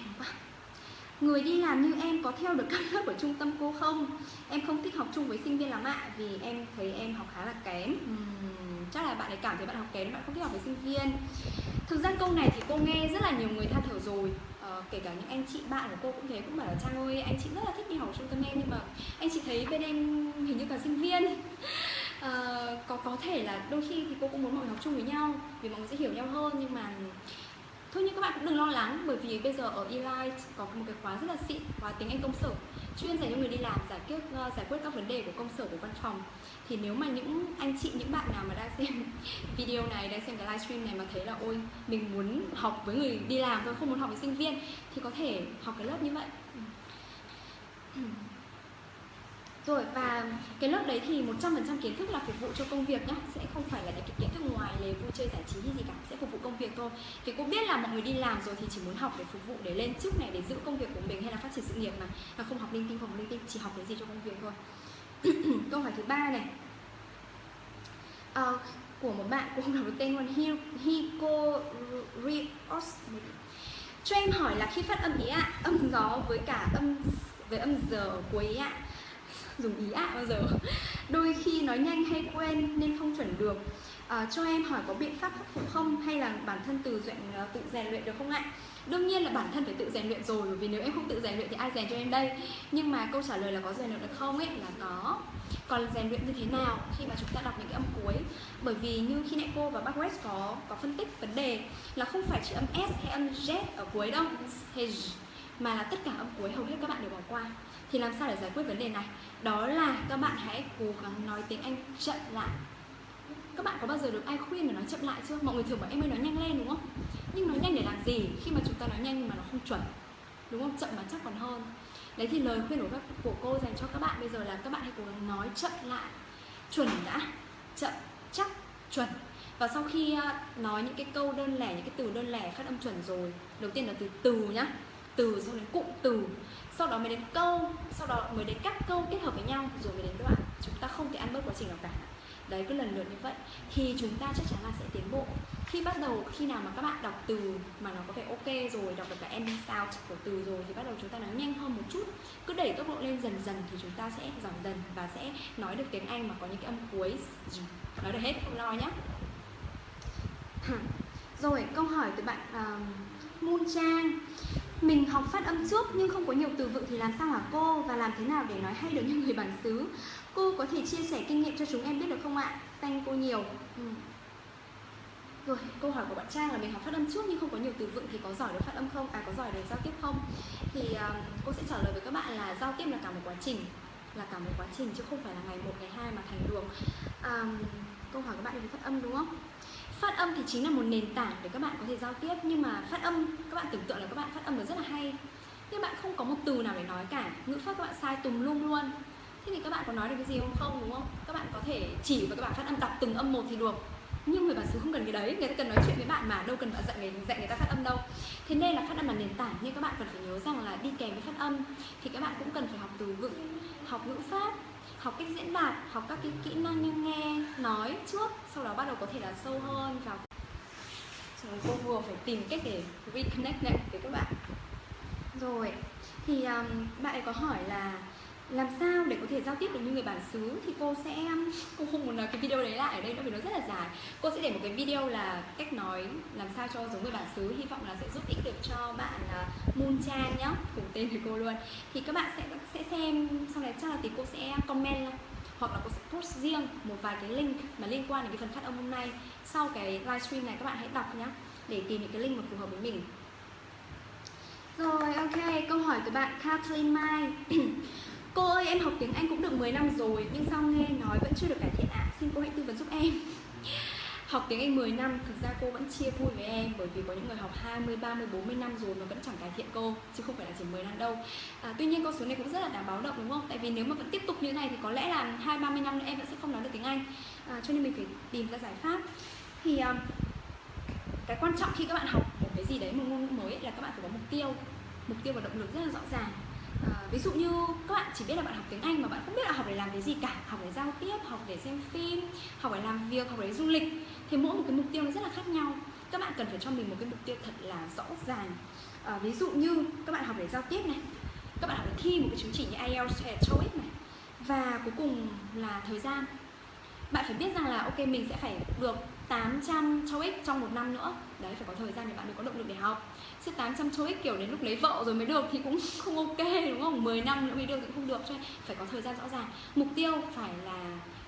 người đi làm như em có theo được các lớp ở trung tâm cô không? Em không thích học chung với sinh viên lắm ạ, vì em thấy em học khá là kém. Chắc là bạn ấy cảm thấy bạn học kém, bạn không thích học với sinh viên. Thực ra câu này thì cô nghe rất là nhiều người than thở rồi, kể cả những anh chị bạn của cô cũng thế, cũng bảo là Trang ơi, anh chị rất là thích đi học ở trung tâm em, nhưng mà anh chị thấy bên em hình như cả sinh viên. Có thể là đôi khi thì cô cũng muốn mọi người học chung với nhau vì mọi người sẽ hiểu nhau hơn, nhưng mà thôi, nhưng các bạn cũng đừng lo lắng, bởi vì bây giờ ở Elight có một cái khóa rất là xịn, khóa tiếng Anh công sở chuyên dành cho người đi làm, giải quyết các vấn đề của công sở, của văn phòng. Thì nếu mà những anh chị, những bạn nào mà đang xem video này, đang xem cái livestream này mà thấy là ôi mình muốn học với người đi làm thôi, không muốn học với sinh viên, thì có thể học cái lớp như vậy. Rồi, và cái lớp đấy thì 100% kiến thức là phục vụ cho công việc nhá, sẽ không phải là những cái kiến thức ngoài lề vui chơi giải trí hay gì cả, sẽ phục vụ công việc thôi. Vì cô biết là mọi người đi làm rồi thì chỉ muốn học để phục vụ, để lên chức này, để giữ công việc của mình hay là phát triển sự nghiệp mà không học linh tinh, chỉ học cái gì cho công việc thôi. Câu hỏi thứ ba này, của một bạn cũng không được tên luôn, Hiko Rios, cho em hỏi là khi phát âm ý ạ, âm gió với cả âm giờ ở cuối ý ạ, dùng ý ạ bao giờ, đôi khi nói nhanh hay quên nên không chuẩn được. Cho em hỏi có biện pháp khắc phục không, hay là bản thân tự rèn luyện được không ạ? Đương nhiên là bản thân phải tự rèn luyện rồi, bởi vì nếu em không tự rèn luyện thì ai rèn cho em đây. Nhưng mà câu trả lời là có rèn luyện được không ấy là có. Còn rèn luyện như thế nào khi mà chúng ta đọc những cái âm cuối, bởi vì như khi nãy cô và bác West có phân tích vấn đề là không phải chỉ âm S hay âm Z ở cuối đâu, mà là tất cả âm cuối hầu hết các bạn đều bỏ qua. Thì làm sao để giải quyết vấn đề này? Đó là các bạn hãy cố gắng nói tiếng Anh chậm lại. Các bạn có bao giờ được ai khuyên để nói chậm lại chưa? Mọi người thường bảo em ơi nói nhanh lên, đúng không? Nhưng nói nhanh để làm gì khi mà chúng ta nói nhanh nhưng mà nó không chuẩn, đúng không? Chậm mà chắc còn hơn. Đấy thì lời khuyên của cô dành cho các bạn bây giờ là các bạn hãy cố gắng nói chậm lại, chuẩn đã, chậm, chắc, chuẩn. Và sau khi nói những cái câu đơn lẻ, những cái từ đơn lẻ phát âm chuẩn rồi, đầu tiên là từ nhá, từ, sau đến cụm từ, sau đó mới đến câu, sau đó mới đến các câu kết hợp với nhau, rồi mới đến đoạn. Chúng ta không thể ăn bớt quá trình nào cả. Đấy, cứ lần lượt như vậy thì chúng ta chắc chắn là sẽ tiến bộ. Khi nào mà các bạn đọc từ mà nó có vẻ ok rồi, đọc được cả ending sound của từ rồi, thì bắt đầu chúng ta nói nhanh hơn một chút, cứ đẩy tốc độ lên dần dần thì chúng ta sẽ giỏi dần và sẽ nói được tiếng Anh mà có những cái âm cuối nói được hết, không lo nhé. Rồi, câu hỏi từ bạn Moon Trang. Mình học phát âm trước nhưng không có nhiều từ vựng thì làm sao hả cô? Và làm thế nào để nói hay được như người bản xứ? Cô có thể chia sẻ kinh nghiệm cho chúng em biết được không ạ? Thank cô nhiều. Rồi, câu hỏi của bạn Trang là mình học phát âm trước nhưng không có nhiều từ vựng thì có giỏi được phát âm không? Có giỏi được giao tiếp không? Thì cô sẽ trả lời với các bạn là giao tiếp là cả một quá trình, chứ không phải là ngày 1, ngày 2 mà thành được. Câu hỏi các bạn về phát âm đúng không? Phát âm thì chính là một nền tảng để các bạn có thể giao tiếp. Nhưng mà phát âm, các bạn tưởng tượng là các bạn phát âm được rất là hay, nhưng bạn không có một từ nào để nói cả, ngữ pháp các bạn sai tùm lum luôn. Thế thì các bạn có nói được cái gì không, đúng không? Các bạn có thể chỉ với các bạn phát âm, đọc từng âm một thì được. Nhưng người bản xứ không cần cái đấy, người ta cần nói chuyện với bạn mà, đâu cần bạn dạy người ta phát âm đâu. Thế nên là phát âm là nền tảng, nhưng các bạn cần phải nhớ rằng là đi kèm với phát âm thì các bạn cũng cần phải học từ vựng, học ngữ pháp, học cách diễn đạt, học các cái kỹ năng như nghe, nói trước, sau đó bắt đầu có thể là sâu hơn vào. Rồi cô vừa phải tìm cách để reconnect lại với các bạn. Rồi, thì bạn ấy có hỏi là làm sao để có thể giao tiếp được như người bản xứ, thì cô không muốn nói cái video đấy lại ở đây nữa vì nó rất là dài. Cô sẽ để một cái video là cách nói làm sao cho giống người bản xứ, hy vọng là sẽ giúp ích được cho bạn Moon Trang nhá, cùng tên với cô luôn. Thì các bạn sẽ xem, sau này chắc là thì cô sẽ comment hoặc là cô sẽ post riêng một vài cái link mà liên quan đến cái phần phát âm hôm nay. Sau cái livestream này các bạn hãy đọc nhá, để tìm những cái link mà phù hợp với mình. Rồi, ok, câu hỏi từ bạn Kathleen Mai. Cô ơi, em học tiếng Anh cũng được 10 năm rồi, nhưng sao nghe nói vẫn chưa được cải thiện ạ? Xin cô hãy tư vấn giúp em. Học tiếng Anh 10 năm, thực ra cô vẫn chia vui với em, bởi vì có những người học 20, 30, 40 năm rồi mà vẫn chẳng cải thiện cô, chứ không phải là chỉ 10 năm đâu. Tuy nhiên con số này cũng rất là đáng báo động đúng không? Tại vì nếu mà vẫn tiếp tục như thế này thì có lẽ là 20-30 năm nữa em vẫn sẽ không nói được tiếng Anh. Cho nên mình phải tìm ra giải pháp. Thì cái quan trọng khi các bạn học một cái gì đấy, một ngôn ngữ mới là các bạn phải có mục tiêu và động lực rất là rõ ràng. Ví dụ như các bạn chỉ biết là bạn học tiếng Anh mà bạn không biết là học để làm cái gì cả, học để giao tiếp, học để xem phim, học để làm việc, học để du lịch, thì mỗi một cái mục tiêu nó rất là khác nhau. Các bạn cần phải cho mình một cái mục tiêu thật là rõ ràng. Ví dụ như các bạn học để giao tiếp này, các bạn học để thi một cái chứng chỉ như IELTS hay TOEIC này, và cuối cùng là thời gian. Bạn phải biết rằng là ok, mình sẽ phải được 800 TOEIC trong 1 năm nữa. Đấy, phải có thời gian để bạn mới có động lực để học. Chứ 800 TOEIC kiểu đến lúc lấy vợ rồi mới được thì cũng không ok, đúng không? 10 năm nữa mới được thì cũng không được, cho nên phải có thời gian rõ ràng. Mục tiêu phải là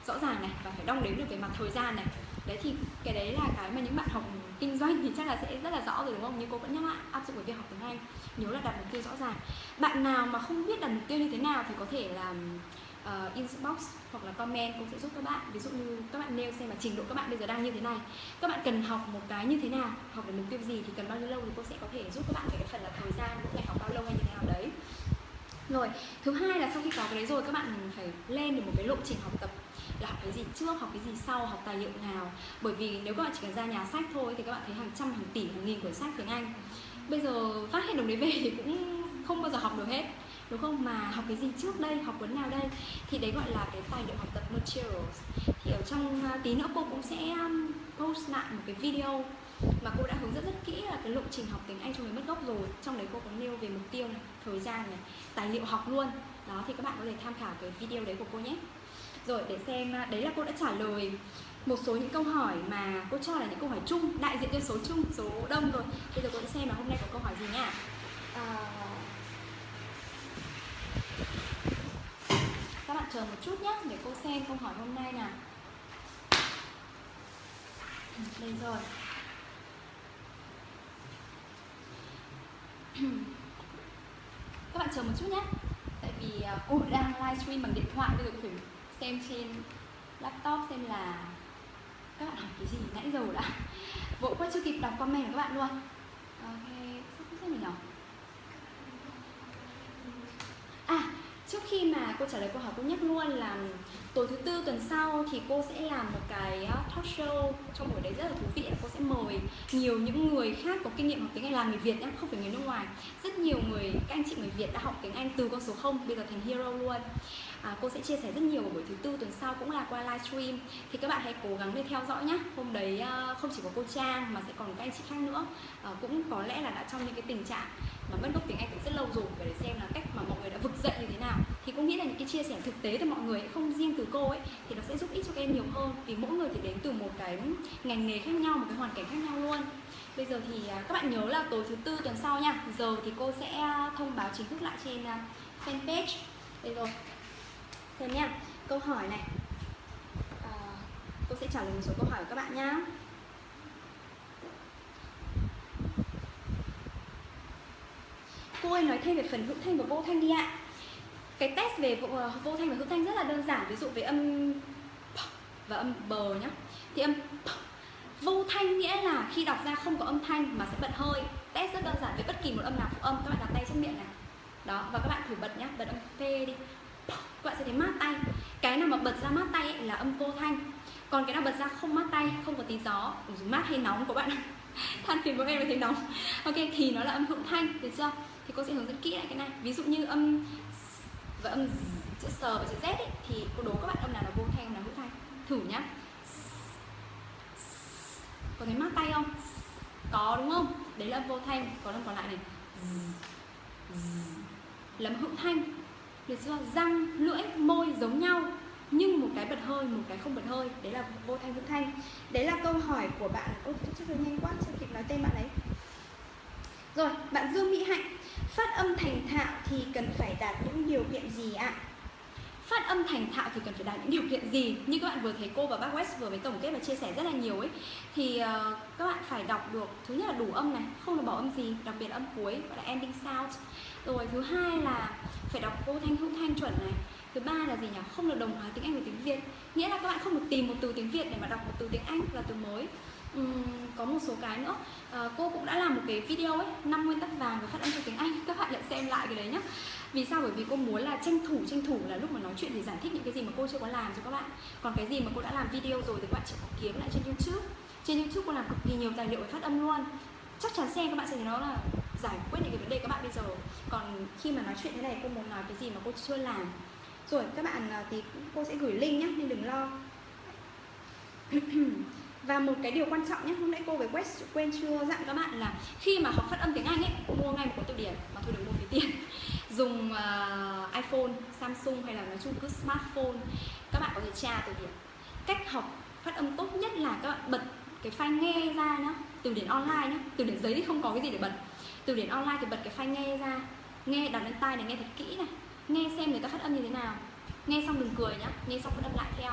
rõ ràng này, và phải đong đếm được về mặt thời gian này. Đấy, thì cái đấy là cái mà những bạn học kinh doanh thì chắc là sẽ rất là rõ rồi đúng không? Nhưng cô vẫn nhắc lại, áp dụng với việc học tiếng Anh, nhớ là đặt mục tiêu rõ ràng. Bạn nào mà không biết đặt mục tiêu như thế nào thì có thể làm inbox hoặc là comment, cũng sẽ giúp các bạn. Ví dụ như các bạn nêu xem là trình độ các bạn bây giờ đang như thế này, các bạn cần học một cái như thế nào, học để mục tiêu gì, thì cần bao nhiêu lâu, thì cô sẽ có thể giúp các bạn về cái phần là thời gian, mỗi ngày học bao lâu hay như thế nào đấy. Rồi, thứ hai là sau khi có cái đấy rồi, các bạn phải lên được một cái lộ trình học tập, là học cái gì trước, học cái gì sau, học tài liệu nào. Bởi vì nếu các bạn chỉ cần ra nhà sách thôi thì các bạn thấy hàng trăm, hàng tỷ, hàng nghìn quyển sách tiếng Anh. Bây giờ phát hết đồng đấy về thì cũng không bao giờ học được hết, đúng không? Mà học cái gì trước đây, học cuốn nào đây, thì đấy gọi là cái tài liệu học tập materials. Thì ở trong tí nữa cô cũng sẽ post lại một cái video mà cô đã hướng dẫn rất kỹ là cái lộ trình học tiếng Anh cho người mất gốc rồi. Trong đấy cô có nêu về mục tiêu này, thời gian này, tài liệu học luôn. Đó, thì các bạn có thể tham khảo cái video đấy của cô nhé. Rồi, để xem, đấy là cô đã trả lời một số những câu hỏi mà cô cho là những câu hỏi chung, đại diện cho số chung, số đông rồi. Bây giờ cô sẽ xem là hôm nay có câu hỏi gì nha. Các bạn chờ một chút nhé, để cô xem câu hỏi hôm nay nào. Đây rồi. Các bạn chờ một chút nhé. Tại vì cô đang livestream bằng điện thoại, bây giờ cô phải xem trên laptop xem là các bạn học cái gì nãy giờ đã. Vội quá chưa kịp đọc comment của các bạn luôn. Ok, sắp xem nào. Trước khi mà cô trả lời câu hỏi, cô nhắc luôn là tối thứ Tư tuần sau thì cô sẽ làm một cái talk show trong buổi đấy rất là thú vị. Cô sẽ sẽ mời nhiều những người khác có kinh nghiệm học tiếng Anh, là người Việt nhé, không phải người nước ngoài. Rất nhiều các anh chị người Việt đã học tiếng Anh từ con số 0 bây giờ thành hero luôn. Cô sẽ chia sẻ rất nhiều vào buổi thứ Tư tuần sau, cũng là qua livestream. Thì các bạn hãy cố gắng để theo dõi nhé. Hôm đấy không chỉ có cô Trang mà sẽ còn các anh chị khác nữa. Cũng có lẽ là đã trong những cái tình trạng mà mất gốc tiếng Anh từ rất lâu rồi, để xem là cách mà mọi người đã vực dậy như thế nào. Thì cũng nghĩ là những cái chia sẻ thực tế từ mọi người, không riêng từ cô ấy, thì nó sẽ giúp ích cho các em nhiều hơn. Vì mỗi người thì đến từ một cái ngành nghề khác nhau, một cái hoàn cảnh khác nhau luôn. Bây giờ thì các bạn nhớ là tối thứ Tư tuần sau nha. Giờ thì cô sẽ thông báo chính thức lại trên fanpage. Đây rồi, xem nha. Câu hỏi này, cô sẽ trả lời một số câu hỏi của các bạn nhá. Cô ơi nói thêm về phần hữu thanh và vô thanh đi ạ. Cái test về vô thanh và hữu thanh rất là đơn giản. Ví dụ về âm p và âm bờ nhá. Thì âm p, vô thanh nghĩa là khi đọc ra không có âm thanh mà sẽ bật hơi. Test rất đơn giản với bất kỳ một âm nào phụ âm. Các bạn đặt tay trên miệng này. Đó, và các bạn thử bật nhá, bật âm P đi. Các bạn sẽ thấy mát tay. Cái nào mà bật ra mát tay ấy là âm vô thanh. Còn cái nào bật ra không mát tay, không có tí gió, mát hay nóng của bạn than phiền với em thấy nóng. Ok, thì nó là âm hữu thanh, được chưa? Thì cô sẽ hướng dẫn kỹ lại cái này. Ví dụ như âm và âm chữ S và chữ Z ấy, thì cô đố các bạn âm nào là vô thanh, âm nào hữu thanh. Thử nhá. Có thấy mát tay không? Có đúng không? Đấy là âm vô thanh. Còn âm còn lại này là âm hữu thanh. Được chưa? Răng, lưỡi, môi giống nhau, nhưng một cái bật hơi, một cái không bật hơi. Đấy là vô thanh hữu thanh. Đấy là câu hỏi của bạn. Ôi, chắc là nhanh quá, chưa kịp nói tên bạn ấy. Rồi, bạn Dương Mỹ Hạnh. Phát âm thành thạo thì cần phải đạt những điều kiện gì ạ? Phát âm thành thạo thì cần phải đạt những điều kiện gì? Như các bạn vừa thấy cô và bác West vừa mới tổng kết và chia sẻ rất là nhiều ấy. Thì các bạn phải đọc được, thứ nhất là đủ âm này, không được bỏ âm gì, đặc biệt là âm cuối, gọi là ending sound. Rồi thứ hai là phải đọc vô thanh hữu thanh chuẩn này. Thứ ba là gì nhỉ? Không được đồng hóa tiếng Anh với tiếng Việt. Nghĩa là các bạn không được tìm một từ tiếng Việt để mà đọc một từ tiếng Anh là từ mới. Có một số cái nữa, cô cũng đã làm một cái video ấy, 5 nguyên tắc vàng về phát âm trong tiếng Anh. Các bạn lại xem lại cái đấy nhá. Vì sao? Bởi vì cô muốn là tranh thủ là lúc mà nói chuyện thì giải thích những cái gì mà cô chưa có làm cho các bạn. Còn cái gì mà cô đã làm video rồi thì các bạn chỉ có kiếm lại trên YouTube. Trên YouTube cô làm cực kỳ nhiều tài liệu về phát âm luôn. Chắc chắn xem các bạn sẽ thấy nó là giải quyết những cái vấn đề các bạn bây giờ. Còn khi mà nói chuyện thế này cô muốn nói cái gì mà cô chưa làm. Rồi các bạn thì cô sẽ gửi link nhé, nên đừng lo. Và một cái điều quan trọng nhé, lúc nãy cô với West quên chưa dặn các bạn là khi mà học phát âm tiếng Anh ấy, mua ngay một cuốn từ điển mà thôi đừng mua phí tiền. Dùng iPhone, Samsung hay là nói chung cứ smartphone, các bạn có thể tra từ điển. Cách học phát âm tốt nhất là các bạn bật cái file nghe ra nhá, từ điển online nhá, từ điển giấy thì không có cái gì để bật. Từ điển online thì bật cái file nghe ra, nghe đặt lên tai này, nghe thật kỹ này, nghe xem người ta phát âm như thế nào. Nghe xong đừng cười nhá, nghe xong phát âm lại theo.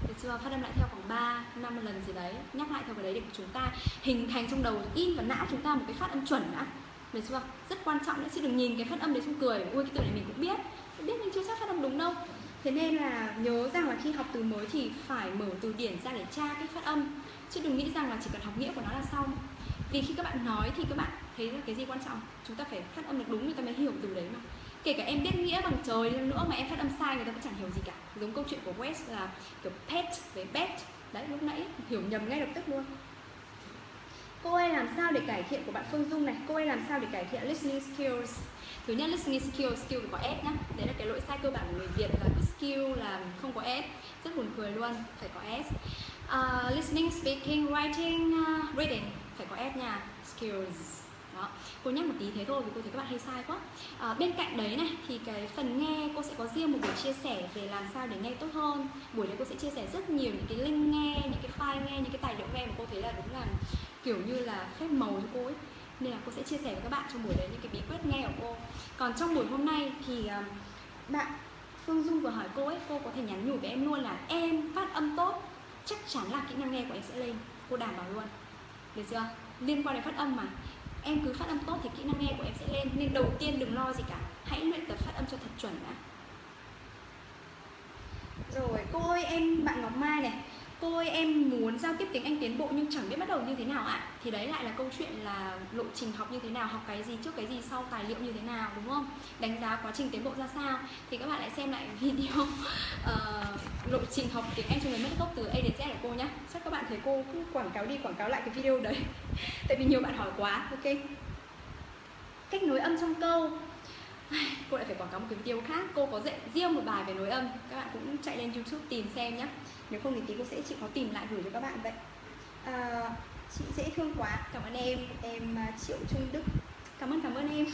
Được chưa? Phát âm lại theo khoảng 3-5 lần gì đấy, nhắc lại theo cái đấy để chúng ta hình thành trong đầu, in vào não chúng ta một cái phát âm chuẩn đã. Được chưa? Rất quan trọng nữa, chứ đừng nhìn cái phát âm đấy xong cười. Ui, cái từ này mình cũng biết nhưng chưa chắc phát âm đúng đâu. Thế nên là nhớ rằng là khi học từ mới thì phải mở từ điển ra để tra cái phát âm, chứ đừng nghĩ rằng là chỉ cần học nghĩa của nó là xong. Vì khi các bạn nói thì các bạn thấy là cái gì quan trọng, chúng ta phải phát âm được đúng người ta mới hiểu từ đấy mà. Kể cả em biết nghĩa bằng trời nữa mà em phát âm sai người ta cũng chẳng hiểu gì cả. Giống câu chuyện của West là kiểu pet với bet. Đấy, lúc nãy hiểu nhầm ngay lập tức luôn. Cô ơi làm sao để cải thiện của bạn Phương Dung này. Cô ơi làm sao để cải thiện listening skills. Thứ nhất listening skills phải có S nhá. Đấy là cái lỗi sai cơ bản của người Việt là cái skill là không có S. Rất buồn cười luôn, phải có S. Listening, speaking, writing, reading phải có S nha. Skills. Đó. Cô nhắc một tí thế thôi vì cô thấy các bạn hay sai quá. Bên cạnh đấy này thì cái phần nghe cô sẽ có riêng một buổi chia sẻ về làm sao để nghe tốt hơn. Buổi đấy cô sẽ chia sẻ rất nhiều những cái link nghe, những cái file nghe, những cái tài liệu nghe mà cô thấy là đúng là kiểu như là phép màu cho cô ấy. Nên là cô sẽ chia sẻ với các bạn trong buổi đấy những cái bí quyết nghe của cô. Còn trong buổi hôm nay thì bạn Phương Dung vừa hỏi cô ấy, cô có thể nhắn nhủ với em luôn là em phát âm tốt, chắc chắn là kỹ năng nghe của em sẽ lên. Cô đảm bảo luôn. Được chưa? Liên quan đến phát âm mà. Em cứ phát âm tốt thì kỹ năng nghe của em sẽ lên. Nên đầu tiên đừng lo gì cả, hãy luyện tập phát âm cho thật chuẩn đã. Rồi cô ơi, bạn Ngọc Mai này, cô ơi em muốn giao tiếp tiếng Anh tiến bộ nhưng chẳng biết bắt đầu như thế nào ạ. Thì đấy lại là câu chuyện là lộ trình học như thế nào, học cái gì trước cái gì sau, tài liệu như thế nào, đúng không? Đánh giá quá trình tiến bộ ra sao. Thì các bạn lại xem lại video lộ trình học tiếng Anh cho người mất gốc từ A đến Z của cô nhá. Chắc các bạn thấy cô cứ quảng cáo đi quảng cáo lại cái video đấy. Tại vì nhiều bạn hỏi quá. Ok. Cách nối âm trong câu. Cô lại phải quảng cáo một cái video khác. Cô có dạy riêng một bài về nối âm. Các bạn cũng chạy lên YouTube tìm xem nhé. Nếu không thì tí cô sẽ chịu khó tìm lại gửi cho các bạn vậy. Chị dễ thương quá. Cảm ơn em Triệu Trung Đức. Cảm ơn em.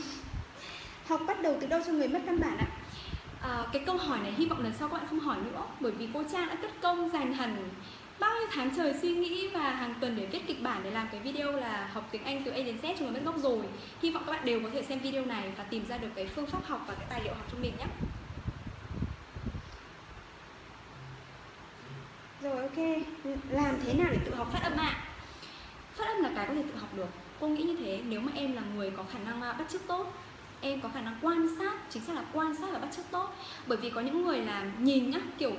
Học bắt đầu từ đâu cho người mất căn bản ạ? Cái câu hỏi này hy vọng lần sau các bạn không hỏi nữa. Bởi vì cô Trang đã cất công dành hẳn bao nhiêu tháng trời suy nghĩ và hàng tuần để viết kịch bản để làm cái video là học tiếng Anh từ A đến Z cho người mất gốc rồi. Hy vọng các bạn đều có thể xem video này và tìm ra được cái phương pháp học và cái tài liệu học cho mình nhé. Rồi ok, làm thế nào để tự học phát âm ạ? Phát âm là cái có thể tự học được. Cô nghĩ như thế, nếu mà em là người có khả năng bắt chước tốt, em có khả năng quan sát, chính xác là quan sát và bắt chước tốt. Bởi vì có những người là nhìn nhá, kiểu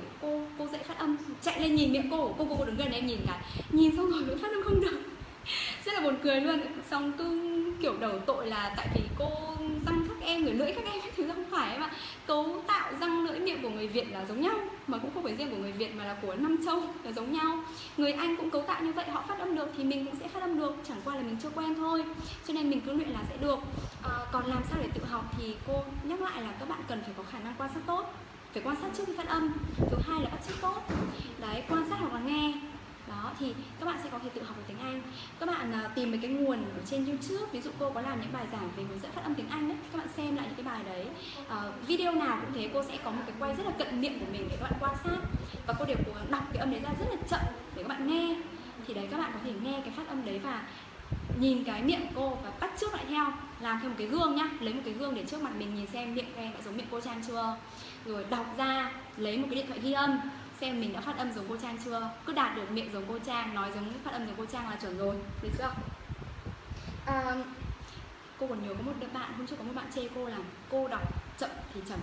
cô dạy phát âm, chạy lên nhìn miệng cô đứng gần em nhìn cả, nhìn xong rồi vẫn phát âm không được. Rất là buồn cười luôn. Xong cứ kiểu đầu tội là tại vì cô răng các em, rồi lưỡi các em, thứ ra không phải em ạ. Cấu tạo răng lưỡi miệng của người Việt là giống nhau, mà cũng không phải riêng của người Việt mà là của năm châu là giống nhau. Người Anh cũng cấu tạo như vậy, họ phát âm được thì mình cũng sẽ phát âm được, chẳng qua là mình chưa quen thôi. Cho nên mình cứ luyện là sẽ được. Còn làm sao để tự học thì cô nhắc lại là các bạn cần phải có khả năng quan sát tốt, phải quan sát trước khi phát âm. Thứ hai là bắt chước tốt. Đấy, quan sát hoặc là nghe. Đó, thì các bạn sẽ có thể tự học được tiếng Anh. Các bạn tìm mấy cái nguồn ở trên YouTube. Ví dụ cô có làm những bài giảng về hướng dẫn phát âm tiếng Anh đấy, các bạn xem lại những cái bài đấy. Video nào cũng thế, cô sẽ có một cái quay rất là cận miệng của mình để các bạn quan sát. Và cô đều cố gắng đọc cái âm đấy ra rất là chậm để các bạn nghe. Thì đấy, các bạn có thể nghe cái phát âm đấy và nhìn cái miệng cô và bắt chước lại theo. Làm theo một cái gương nhá, lấy một cái gương để trước mặt mình nhìn xem miệng em đã giống miệng cô Trang chưa. Rồi đọc ra, lấy một cái điện thoại ghi âm xem mình đã phát âm giống cô Trang chưa. Cứ đạt được miệng giống cô Trang, nói giống phát âm giống cô Trang là chuẩn rồi, được chưa? Cô còn nhớ có một đứa bạn, hôm trước có một bạn chê cô là cô đọc chậm thì chậm.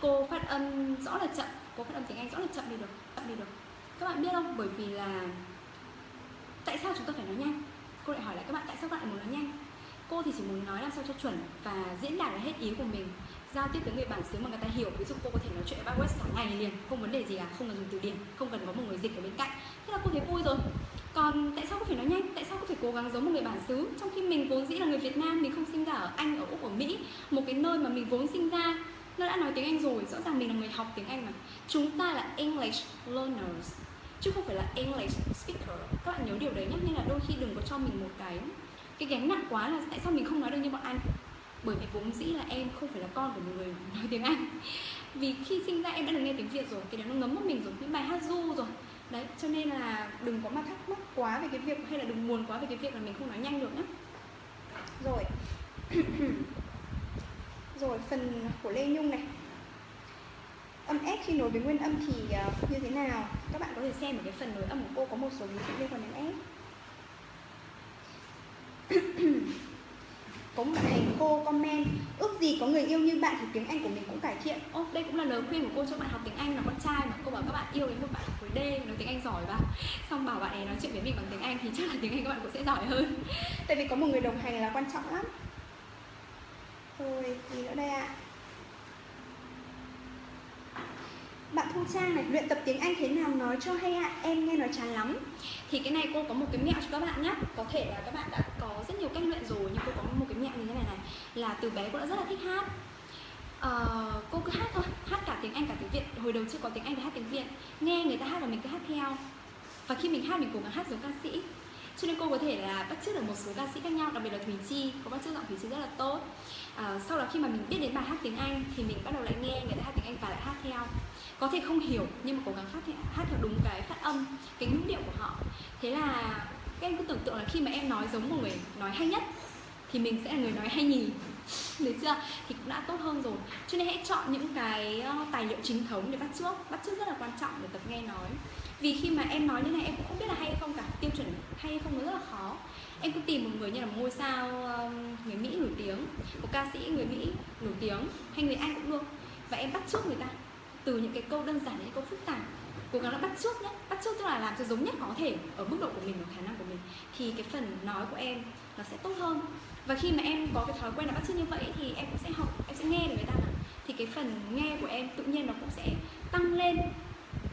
Cô phát âm rõ là chậm, cô phát âm tiếng Anh rõ là chậm đi được. Các bạn biết không? Bởi vì là tại sao chúng ta phải nói nhanh? Cô lại hỏi lại các bạn tại sao các bạn muốn nói nhanh? Cô thì chỉ muốn nói làm sao cho chuẩn và diễn đạt là hết ý của mình, giao tiếp với người bản xứ mà người ta hiểu. Ví dụ cô có thể nói chuyện với bác West cả ngày liền, không vấn đề gì cả, không cần dùng từ điển, không cần có một người dịch ở bên cạnh. Thế là cô thấy vui rồi. Còn tại sao cô phải nói nhanh? Tại sao cô phải cố gắng giống một người bản xứ? Trong khi mình vốn dĩ là người Việt Nam, mình không sinh ra ở Anh, ở Úc, ở Mỹ, một cái nơi mà mình vốn sinh ra nó đã nói tiếng Anh rồi. Rõ ràng mình là người học tiếng Anh mà. Chúng ta là English learners chứ không phải là English speaker. Các bạn nhớ điều đấy nhé. Nên là đôi khi đừng có cho mình một cái gánh nặng quá là tại sao mình không nói được như bọn anh. Bởi vì vốn dĩ là em không phải là con của một người nói tiếng Anh. Vì khi sinh ra em đã được nghe tiếng Việt rồi, cái đấy nó ngấm vào mình rồi, những bài hát ru rồi. Đấy, cho nên là đừng có mà thắc mắc quá về cái việc, hay là đừng buồn quá về cái việc là mình không nói nhanh được nhé. Rồi rồi, phần của Lê Nhung này. Âm S khi nối với nguyên âm thì như thế nào? Các bạn có thể xem ở cái phần nối âm của cô có một số ví dụ liên quan đến S. Có một bạn này cô comment: ước gì có người yêu như bạn thì tiếng Anh của mình cũng cải thiện. Đây cũng là lời khuyên của cô cho bạn học tiếng Anh là con trai mà. Cô bảo các bạn yêu đến một bạn khối D nói tiếng Anh giỏi vào, xong bảo bạn ấy nói chuyện với mình bằng tiếng Anh thì chắc là tiếng Anh các bạn cũng sẽ giỏi hơn. Tại vì có một người đồng hành là quan trọng lắm. Rồi, gì nữa đây ạ? Bạn Thu Trang này, luyện tập tiếng Anh thế nào nói cho hay ạ? Em nghe nói chán lắm. Thì cái này cô có một cái mẹo cho các bạn nhé. Có thể là các bạn đã có rất nhiều cách luyện rồi, nhưng cô có một cái mẹo như thế này này. Là từ bé cô đã rất là thích hát. Cô cứ hát thôi, hát cả tiếng Anh cả tiếng Việt. Hồi đầu chưa có tiếng Anh thì hát tiếng Việt. Nghe người ta hát và mình cứ hát theo. Và khi mình hát mình cố gắng hát giống ca sĩ. Cho nên cô có thể là bắt chước được một số ca sĩ khác nhau, đặc biệt là Thùy Chi. Cô bắt chước giọng Thùy Chi rất là tốt. Sau đó khi mà mình biết đến bài hát tiếng Anh thì mình bắt đầu lại nghe người ta hát tiếng Anh và lại hát theo. Có thể không hiểu nhưng mà cố gắng hát theo đúng cái phát âm, cái ngữ điệu của họ. Thế là các em cứ tưởng tượng là khi mà em nói giống một người nói hay nhất thì mình sẽ là người nói hay nhì, được chưa? Thì cũng đã tốt hơn rồi. Cho nên hãy chọn những cái tài liệu chính thống để bắt chước. Bắt chước rất là quan trọng để tập nghe nói. Vì khi mà em nói như này em cũng không biết là hay hay không cả. Tiêu chuẩn hay hay không nó rất là khó. Em cứ tìm một người như là một ngôi sao người Mỹ nổi tiếng, một ca sĩ người Mỹ nổi tiếng, hay người Anh cũng được, và em bắt chước người ta từ những cái câu đơn giản đến những câu phức tạp. cố gắng là bắt chước nhé. Bắt chước tức là làm cho giống nhất có thể ở mức độ của mình, ở khả năng của mình, thì cái phần nói của em nó sẽ tốt hơn. Và khi mà em có cái thói quen là bắt chước như vậy thì em cũng sẽ học, em sẽ nghe được người ta mà, thì cái phần nghe của em tự nhiên nó cũng sẽ tăng lên,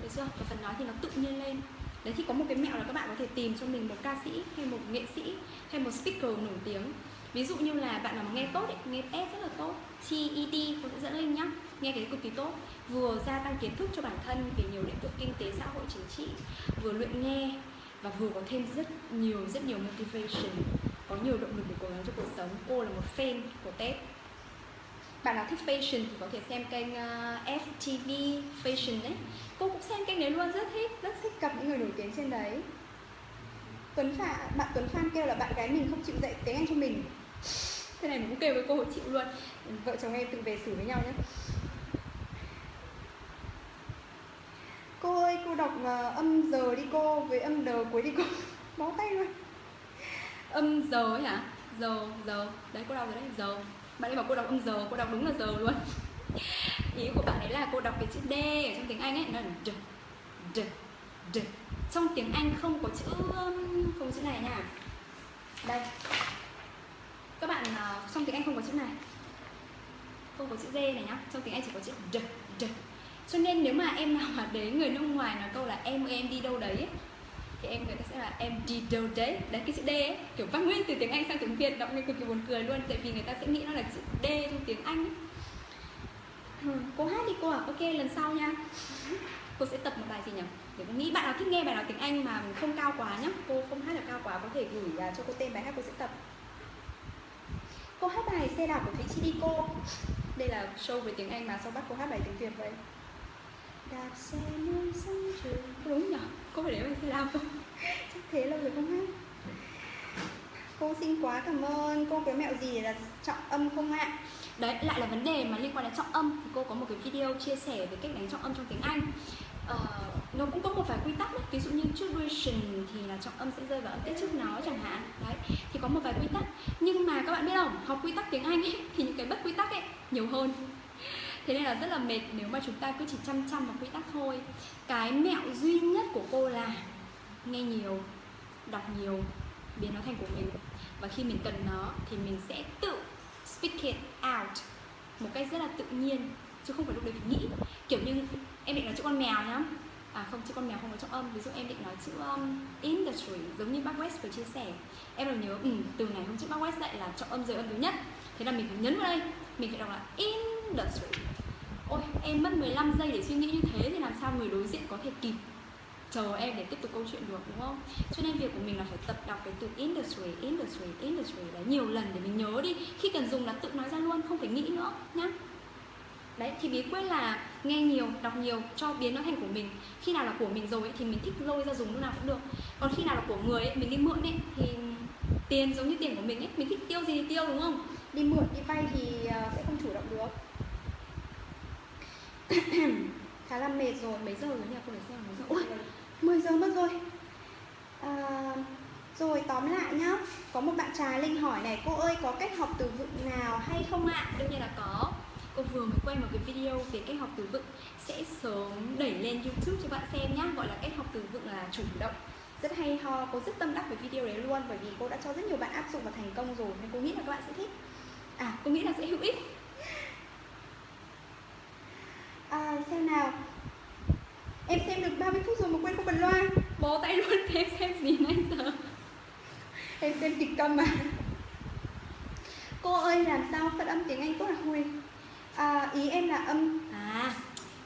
được chưa? Và phần nói thì nó tự nhiên lên. Đấy, thì có một cái mẹo là các bạn có thể tìm cho mình một ca sĩ hay một nghệ sĩ hay một speaker nổi tiếng. Ví dụ như là bạn nào mà nghe tốt ấy, nghe S rất là tốt, TED tôi sẽ dẫn link nhá, nghe cái cực kỳ tốt, vừa gia tăng kiến thức cho bản thân về nhiều lĩnh vực kinh tế, xã hội, chính trị, vừa luyện nghe và vừa có thêm rất nhiều motivation, có nhiều động lực để cố gắng cho cuộc sống. Cô là một fan của Tết. Bạn nào thích fashion thì có thể xem kênh FTV Fashion đấy. Cô cũng xem kênh đấy luôn, rất thích gặp những người nổi tiếng trên đấy. Bạn Tuấn Phan kêu là bạn gái mình không chịu dạy tiếng Anh cho mình. Thế này mình cũng kêu với cô chịu luôn. Vợ chồng em tự về xử với nhau nhé. Cô ơi, cô đọc âm giờ đi cô, với âm đờ cuối đi cô. Bó tay luôn. Âm giờ ấy hả? Giờ. Đấy, cô đọc rồi đấy, giờ. Bạn ấy bảo cô đọc âm giờ, cô đọc đúng là giờ luôn. Ý của bạn ấy là cô đọc cái chữ D ở trong tiếng Anh ấy, nó là d. Trong tiếng Anh không có chữ này nha. Đây. Các bạn trong tiếng Anh không có chữ này. Không có chữ D này nhá. Trong tiếng Anh chỉ có chữ d. Cho nên nếu mà em nào mà đến người nước ngoài nói câu là em đi đâu đấy ấy, thì người ta sẽ là em đi đâu đấy. Đấy, cái chữ D ấy, kiểu vác nguyên từ tiếng Anh sang tiếng Việt, đọc nghe cực kỳ buồn cười luôn. Tại vì người ta sẽ nghĩ nó là chữ D trong tiếng Anh ấy. Cô hát đi cô à? Ok, lần sau nha. Cô sẽ tập một bài gì nhỉ? Để cô nghĩ bạn nào thích nghe bài nào tiếng Anh mà không cao quá nhá. Cô không hát được cao quá, có thể gửi cho cô tên bài hát cô sẽ tập. Cô hát bài xe đạp của Thúy Chi đi cô. Đây là show về tiếng Anh mà sao bắt cô hát bài tiếng Việt vậy? Đạp xe nơi sân trường. Đúng nhỉ? Cô phải để bài xe đạp không? Chắc thế lâu rồi không hát. Cô xinh quá, cảm ơn. Cô có mẹo gì để là trọng âm không ạ? Đấy, lại là vấn đề mà liên quan đến trọng âm. Cô có một cái video chia sẻ về cách đánh trọng âm trong tiếng Anh. Nó cũng có một vài quy tắc đấy. Ví dụ như trước duration thì là trọng âm sẽ rơi vào âm tiết trước nó chẳng hạn. Đấy, thì có một vài quy tắc. Nhưng mà các bạn biết không, học quy tắc tiếng Anh ấy, thì những cái bất quy tắc ấy nhiều hơn. Thế nên là rất là mệt nếu mà chúng ta cứ chỉ chăm vào quy tắc thôi. Cái mẹo duy nhất của cô là nghe nhiều, đọc nhiều, biến nó thành của mình. Và khi mình cần nó thì mình sẽ tự speak it out một cách rất là tự nhiên, chứ không phải lúc đấy phải nghĩ. Kiểu như em định nói chữ con mèo nhá. À không, chữ con mèo không có trọng âm. Ví dụ em định nói chữ industry, giống như bác West vừa chia sẻ. Em đều nhớ từ này hôm trước bác West dạy là trọng âm rời âm thứ nhất. Thế là mình phải nhấn vào đây, mình phải đọc là industry. Ôi, em mất 15 giây để suy nghĩ như thế thì làm sao người đối diện có thể kịp chờ em để tiếp tục câu chuyện được, đúng không? Cho nên việc của mình là phải tập đọc cái từ industry đấy nhiều lần để mình nhớ đi. Khi cần dùng là tự nói ra luôn, không phải nghĩ nữa nhá. Đấy, thì bí quyết là nghe nhiều, đọc nhiều, cho biến nó thành của mình. Khi nào là của mình rồi ấy, thì mình thích lôi ra dùng lúc nào cũng được. Còn khi nào là của người ấy, mình đi mượn ấy, thì tiền giống như tiền của mình ấy, mình thích tiêu gì thì tiêu, đúng không? Đi mượn, đi vay thì sẽ không chủ động được. Khá là mệt rồi, mấy giờ rồi nhỉ? Cô để xem mấy giờ. Ôi, 10 giờ mất rồi. Rồi tóm lại nhá, có một bạn Trà Linh hỏi này, cô ơi có cách học từ vựng nào hay không ạ? Đương nhiên là có. Cô vừa mới quay một cái video về cách học từ vựng, sẽ sớm đẩy lên YouTube cho bạn xem nhá. Gọi là cách học từ vựng là chủ động, rất hay ho. Cô rất tâm đắc với video đấy luôn, bởi vì cô đã cho rất nhiều bạn áp dụng và thành công rồi, nên cô nghĩ là các bạn sẽ thích. Cô nghĩ là sẽ hữu ích. Xem nào. Em xem được 30 phút rồi mà quên không bật loa. Bó tay luôn, em xem gì nãy giờ. Em xem kịch câm mà. Cô ơi làm sao phát âm tiếng Anh tốt hả Huy? Ý em là âm.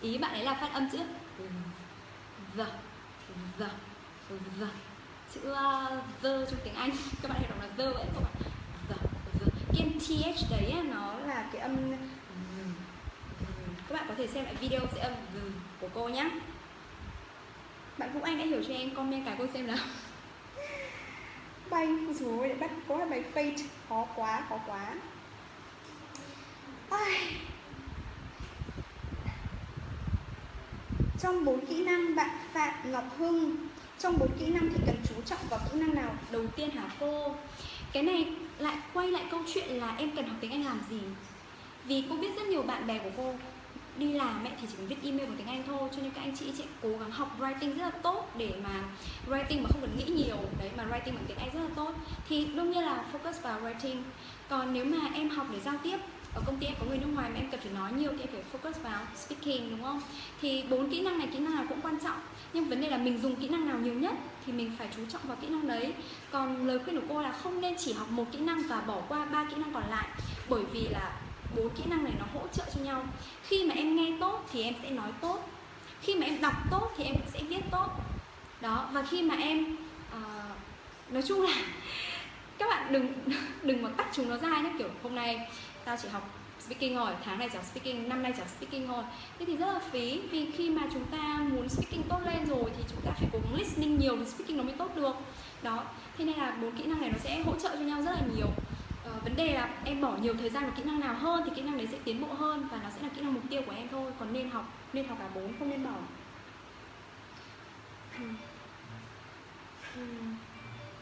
Ý bạn ấy là phát âm chữ the. Chữ the trong tiếng Anh các bạn hay đọc là the vậy các bạn. The. Cái th đấy nó là cái âm. Các bạn có thể xem lại video sẽ âm của cô nhé. Bạn Vũ Anh đã hiểu cho em, comment cái cô xem nào. Bay, rồi để bắt có là bài fate, khó quá. Trong 4 kỹ năng bạn Phạm Ngọc Hưng, trong 4 kỹ năng thì cần chú trọng vào kỹ năng nào đầu tiên hả cô? Cái này quay lại câu chuyện là em cần học tiếng Anh làm gì? Vì cô biết rất nhiều bạn bè của cô đi làm thì chỉ cần viết email bằng tiếng Anh thôi, cho nên các anh chị sẽ cố gắng học writing rất là tốt để mà writing mà không cần nghĩ nhiều đấy, mà writing bằng tiếng Anh rất là tốt thì đương nhiên là focus vào writing. Còn nếu mà em học để giao tiếp, ở công ty em có người nước ngoài mà em cần phải nói nhiều thì em phải focus vào speaking, đúng không? Thì 4 kỹ năng này, kỹ năng nào cũng quan trọng, nhưng vấn đề là mình dùng kỹ năng nào nhiều nhất thì mình phải chú trọng vào kỹ năng đấy. Còn lời khuyên của cô là không nên chỉ học một kỹ năng và bỏ qua 3 kỹ năng còn lại, bởi vì là 4 kỹ năng này nó hỗ trợ cho nhau. Khi mà em nghe tốt thì em sẽ nói tốt, khi mà em đọc tốt thì em cũng sẽ viết tốt đó. Và khi mà em nói chung là các bạn đừng mà tách chúng nó ra nhé, kiểu hôm nay tao chỉ học speaking rồi, tháng này chỉ học speaking, năm nay chỉ học speaking thôi, thế thì rất là phí. Vì khi mà chúng ta muốn speaking tốt lên rồi thì chúng ta phải cố gắng listening nhiều thì speaking nó mới tốt được đó. Thế nên là 4 kỹ năng này nó sẽ hỗ trợ cho nhau rất là nhiều. Vấn đề là em bỏ nhiều thời gian vào kỹ năng nào hơn thì kỹ năng đấy sẽ tiến bộ hơn và nó sẽ là kỹ năng mục tiêu của em thôi. Còn nên học cả 4, không nên bỏ.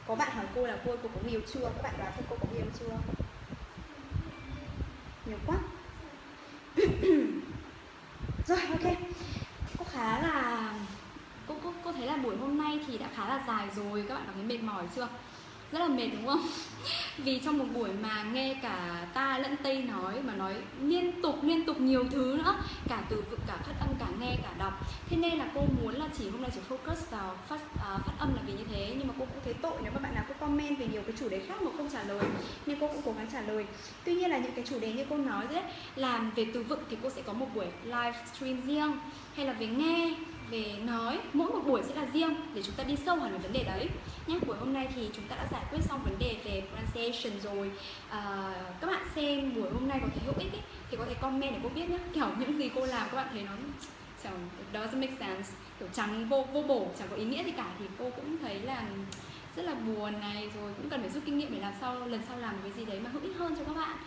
Có bạn hỏi cô là cô có người yêu chưa? Các bạn đoán xem cô có người yêu chưa? Nhiều quá. Rồi, ok. Cô khá là cô thấy là buổi hôm nay thì đã khá là dài rồi. Các bạn cảm thấy mệt mỏi chưa? Rất là mệt đúng không? Vì trong một buổi mà nghe cả ta lẫn tây nói, mà nói liên tục nhiều thứ nữa, cả từ vựng, cả phát âm, cả nghe, cả đọc. Thế nên là cô muốn là hôm nay chỉ focus vào phát âm là vì như thế. Nhưng mà cô cũng thấy tội nếu mà bạn nào có comment về nhiều cái chủ đề khác mà không trả lời, nên cô cũng cố gắng trả lời. Tuy nhiên là những cái chủ đề như cô nói đấy, làm về từ vựng thì cô sẽ có một buổi livestream riêng, hay là về nghe, về nói, mỗi một buổi sẽ là riêng để chúng ta đi sâu hẳn vào vấn đề đấy nhé. Buổi hôm nay thì chúng ta đã giải quyết xong vấn đề về pronunciation rồi. Các bạn xem buổi hôm nay có thấy hữu ích ấy, thì có thể comment để cô biết nhé. Kiểu những gì cô làm các bạn thấy nó chẳng doesn't make sense, kiểu chẳng vô bổ, chẳng có ý nghĩa gì cả, thì cô cũng thấy là rất là buồn này, rồi cũng cần phải rút kinh nghiệm để làm sao lần sau làm cái gì đấy mà hữu ích hơn cho các bạn.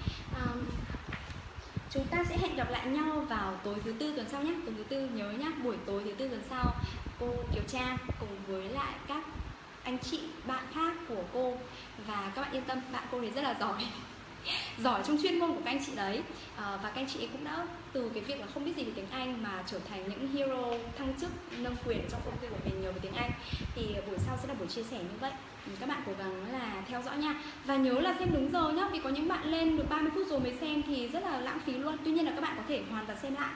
Chúng ta sẽ hẹn gặp lại nhau vào tối thứ Tư tuần sau nhé. Tối thứ Tư nhớ nhé, buổi tối thứ Tư tuần sau cô Kiều Trang cùng với lại các anh chị bạn khác của cô. Và các bạn yên tâm, bạn cô thì rất là giỏi giỏi trong chuyên môn của các anh chị đấy. Và các anh chị ấy cũng đã từ cái việc là không biết gì về tiếng Anh mà trở thành những hero thăng chức nâng quyền trong công ty của mình nhờ về tiếng Anh. Thì buổi sau sẽ là buổi chia sẻ như vậy. Các bạn cố gắng là theo dõi nha. Và nhớ là xem đúng giờ nhá, vì có những bạn lên được 30 phút rồi mới xem thì rất là lãng phí luôn. Tuy nhiên là các bạn có thể hoàn toàn xem lại,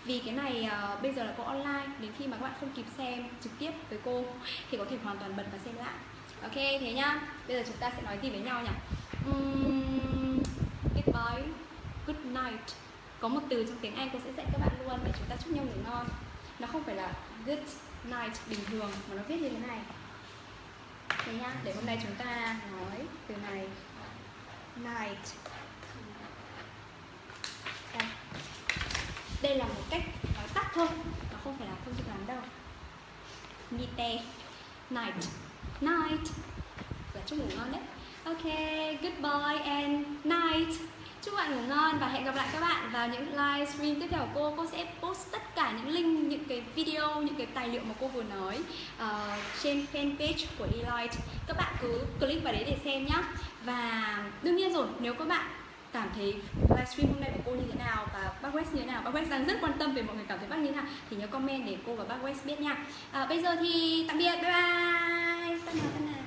vì cái này bây giờ là có online, đến khi mà các bạn không kịp xem trực tiếp với cô thì có thể hoàn toàn bật và xem lại. Ok, thế nhá. Bây giờ chúng ta sẽ nói gì với nhau nhỉ? Goodbye, good night. Có một từ trong tiếng Anh cô sẽ dạy các bạn luôn để chúng ta chúc nhau ngủ ngon. Nó không phải là good night bình thường mà nó viết như thế này. Thế nhá, để hôm nay chúng ta nói từ này. Night. Đây là một cách nói tắt thôi, nó không phải là không chữ lắm đâu. Nite. Night. Night là chúc ngủ ngon đấy. Ok, goodbye and night. Chúc bạn ngủ ngon và hẹn gặp lại các bạn vào những livestream tiếp theo của cô. Cô sẽ post tất cả những link, những cái video, những cái tài liệu mà cô vừa nói trên fanpage của Elight. Các bạn cứ click vào đấy để xem nhá. Và đương nhiên rồi, nếu các bạn cảm thấy livestream hôm nay của cô như thế nào và bác West như thế nào, bác West đang rất quan tâm về mọi người cảm thấy bác như thế nào, thì nhớ comment để cô và bác West biết nha. Bây giờ thì tạm biệt, bye bye. Tân nào.